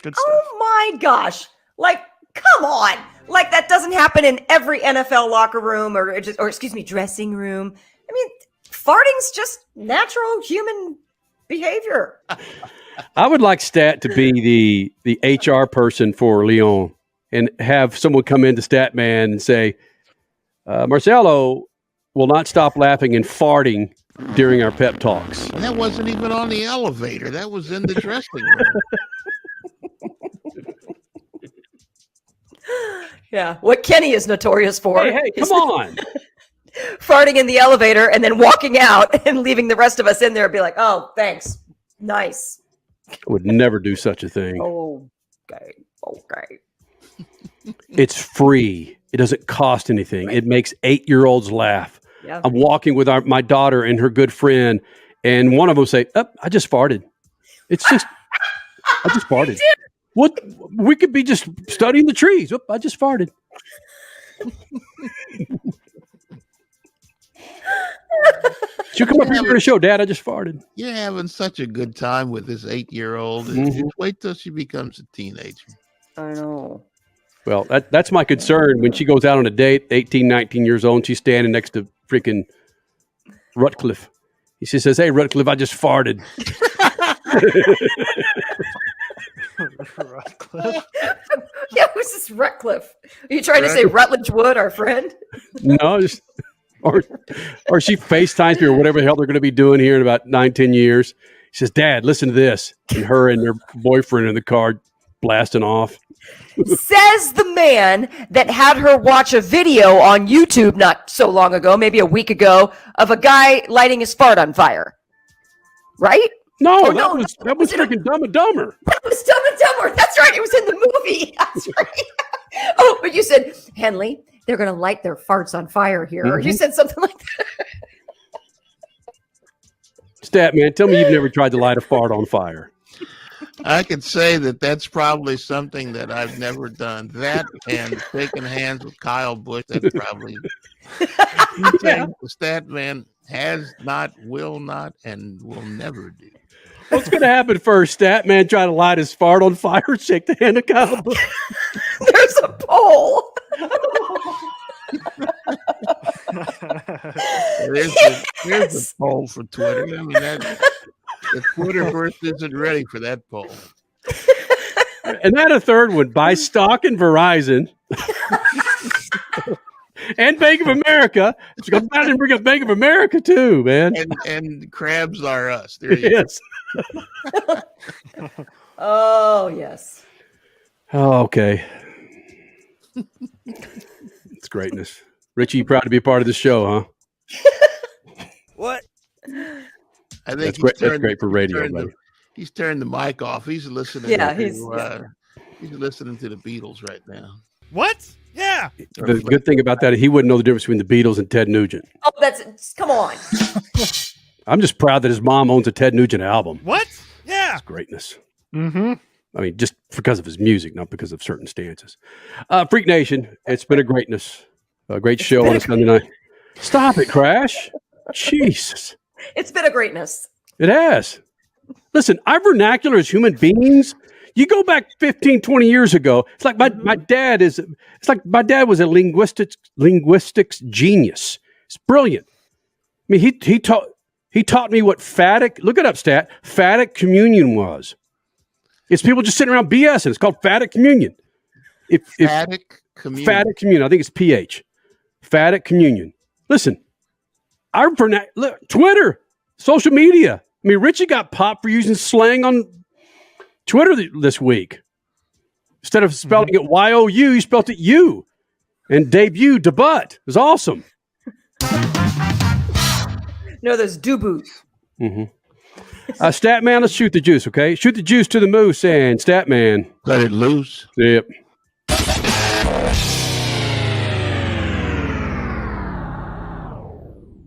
Good stuff. Oh my gosh. Like, come on. Like, that doesn't happen in every NFL locker room or dressing room. I mean, farting's just natural human behavior. I would like Stat to be the HR person for Lyon and have someone come into Statman and say, Marcelo will not stop laughing and farting during our pep talks. And that wasn't even on the elevator. That was in the dressing room. Yeah, what Kenny is notorious for. Hey, come on. Farting in the elevator and then walking out and leaving the rest of us in there and be like, oh, thanks. Nice. I would never do such a thing. Okay. It's free. It doesn't cost anything. Right. It makes 8-year-olds laugh. Yeah. I'm walking with my daughter and her good friend, and one of them say, I just farted. It's just, I just farted. What? We could be just studying the trees. I just farted. She'll come up here during the show. Dad, I just farted. You're having such a good time with this 8-year-old. Mhm. Wait till she becomes a teenager. I know. Well, that's my concern when she goes out on a date, 18, 19 years old, and she's standing next to freaking Rutcliffe. She says, "Hey, Rutcliffe, I just farted." Rutcliffe. Yeah, who's this Rutcliffe? Are you trying to say Rutledge Wood, our friend? No, just or she FaceTimes me or whatever the hell they're going to be doing here in about 9-10 years. She says, "Dad, listen to this," and her and their boyfriend in the car blasting off. Says the man that had her watch a video on YouTube not so long ago, maybe a week ago, of a guy lighting his fart on fire. Right? No, Or that was freaking Dumb and Dumber. That was Dumb and Dumber. That's right. It was in the movie. That's right. Oh, but you said, Henley, they're going to light their farts on fire here. Or you said something like that. Stat man, tell me you've never tried to light a fart on fire. I could say that that's probably something that I've never done. That and shaking hands with Kyle Busch, that's probably the stat man has not, will not, and will never do. What's going to happen first? Stat man try to light his fart on fire, shake the hand of Kyle Busch. There's a poll. There's a poll for Twitter. I mean, the Twitterverse isn't ready for that poll. And then a third one, buy stock in Verizon and Bank of America. It's going to bring up Bank of America too, man. And crabs are us. There you Yes. Oh, yes. Oh, okay. It's greatness. Richie, you proud to be a part of the show, huh? What? I think that's great for radio, buddy. He's turned the mic off. He's listening. Yeah, he's listening to the Beatles right now. What? Yeah. The good thing about that, he wouldn't know the difference between the Beatles and Ted Nugent. Oh, come on. I'm just proud that his mom owns a Ted Nugent album. What? Yeah. It's greatness. Mm-hmm. I mean, just because of his music, not because of certain stances. Freak Nation, it's been a greatness. A great show on a Sunday night. Stop it, Crash. Jesus. It's been a greatness. It has. Listen, our vernacular as human beings, you go back 15, 20 years ago, it's like my dad was a linguistics genius. It's brilliant. I mean, he taught me what phatic, look it up, Stat, phatic communion was. It's people just sitting around BSing. It's called phatic communion. Phatic communion. Phatic communion. I think it's PH. Phatic communion. Listen, our vernacular, Twitter, social media. I mean, Richie got popped for using slang on Twitter this week. Instead of spelling it Y-O-U, he spelled it U. And debut, debut. It was awesome. No, those do-boos. Mm-hmm. Statman, let's shoot the juice, okay? Shoot the juice to the moose and Statman. Let it loose. Yep.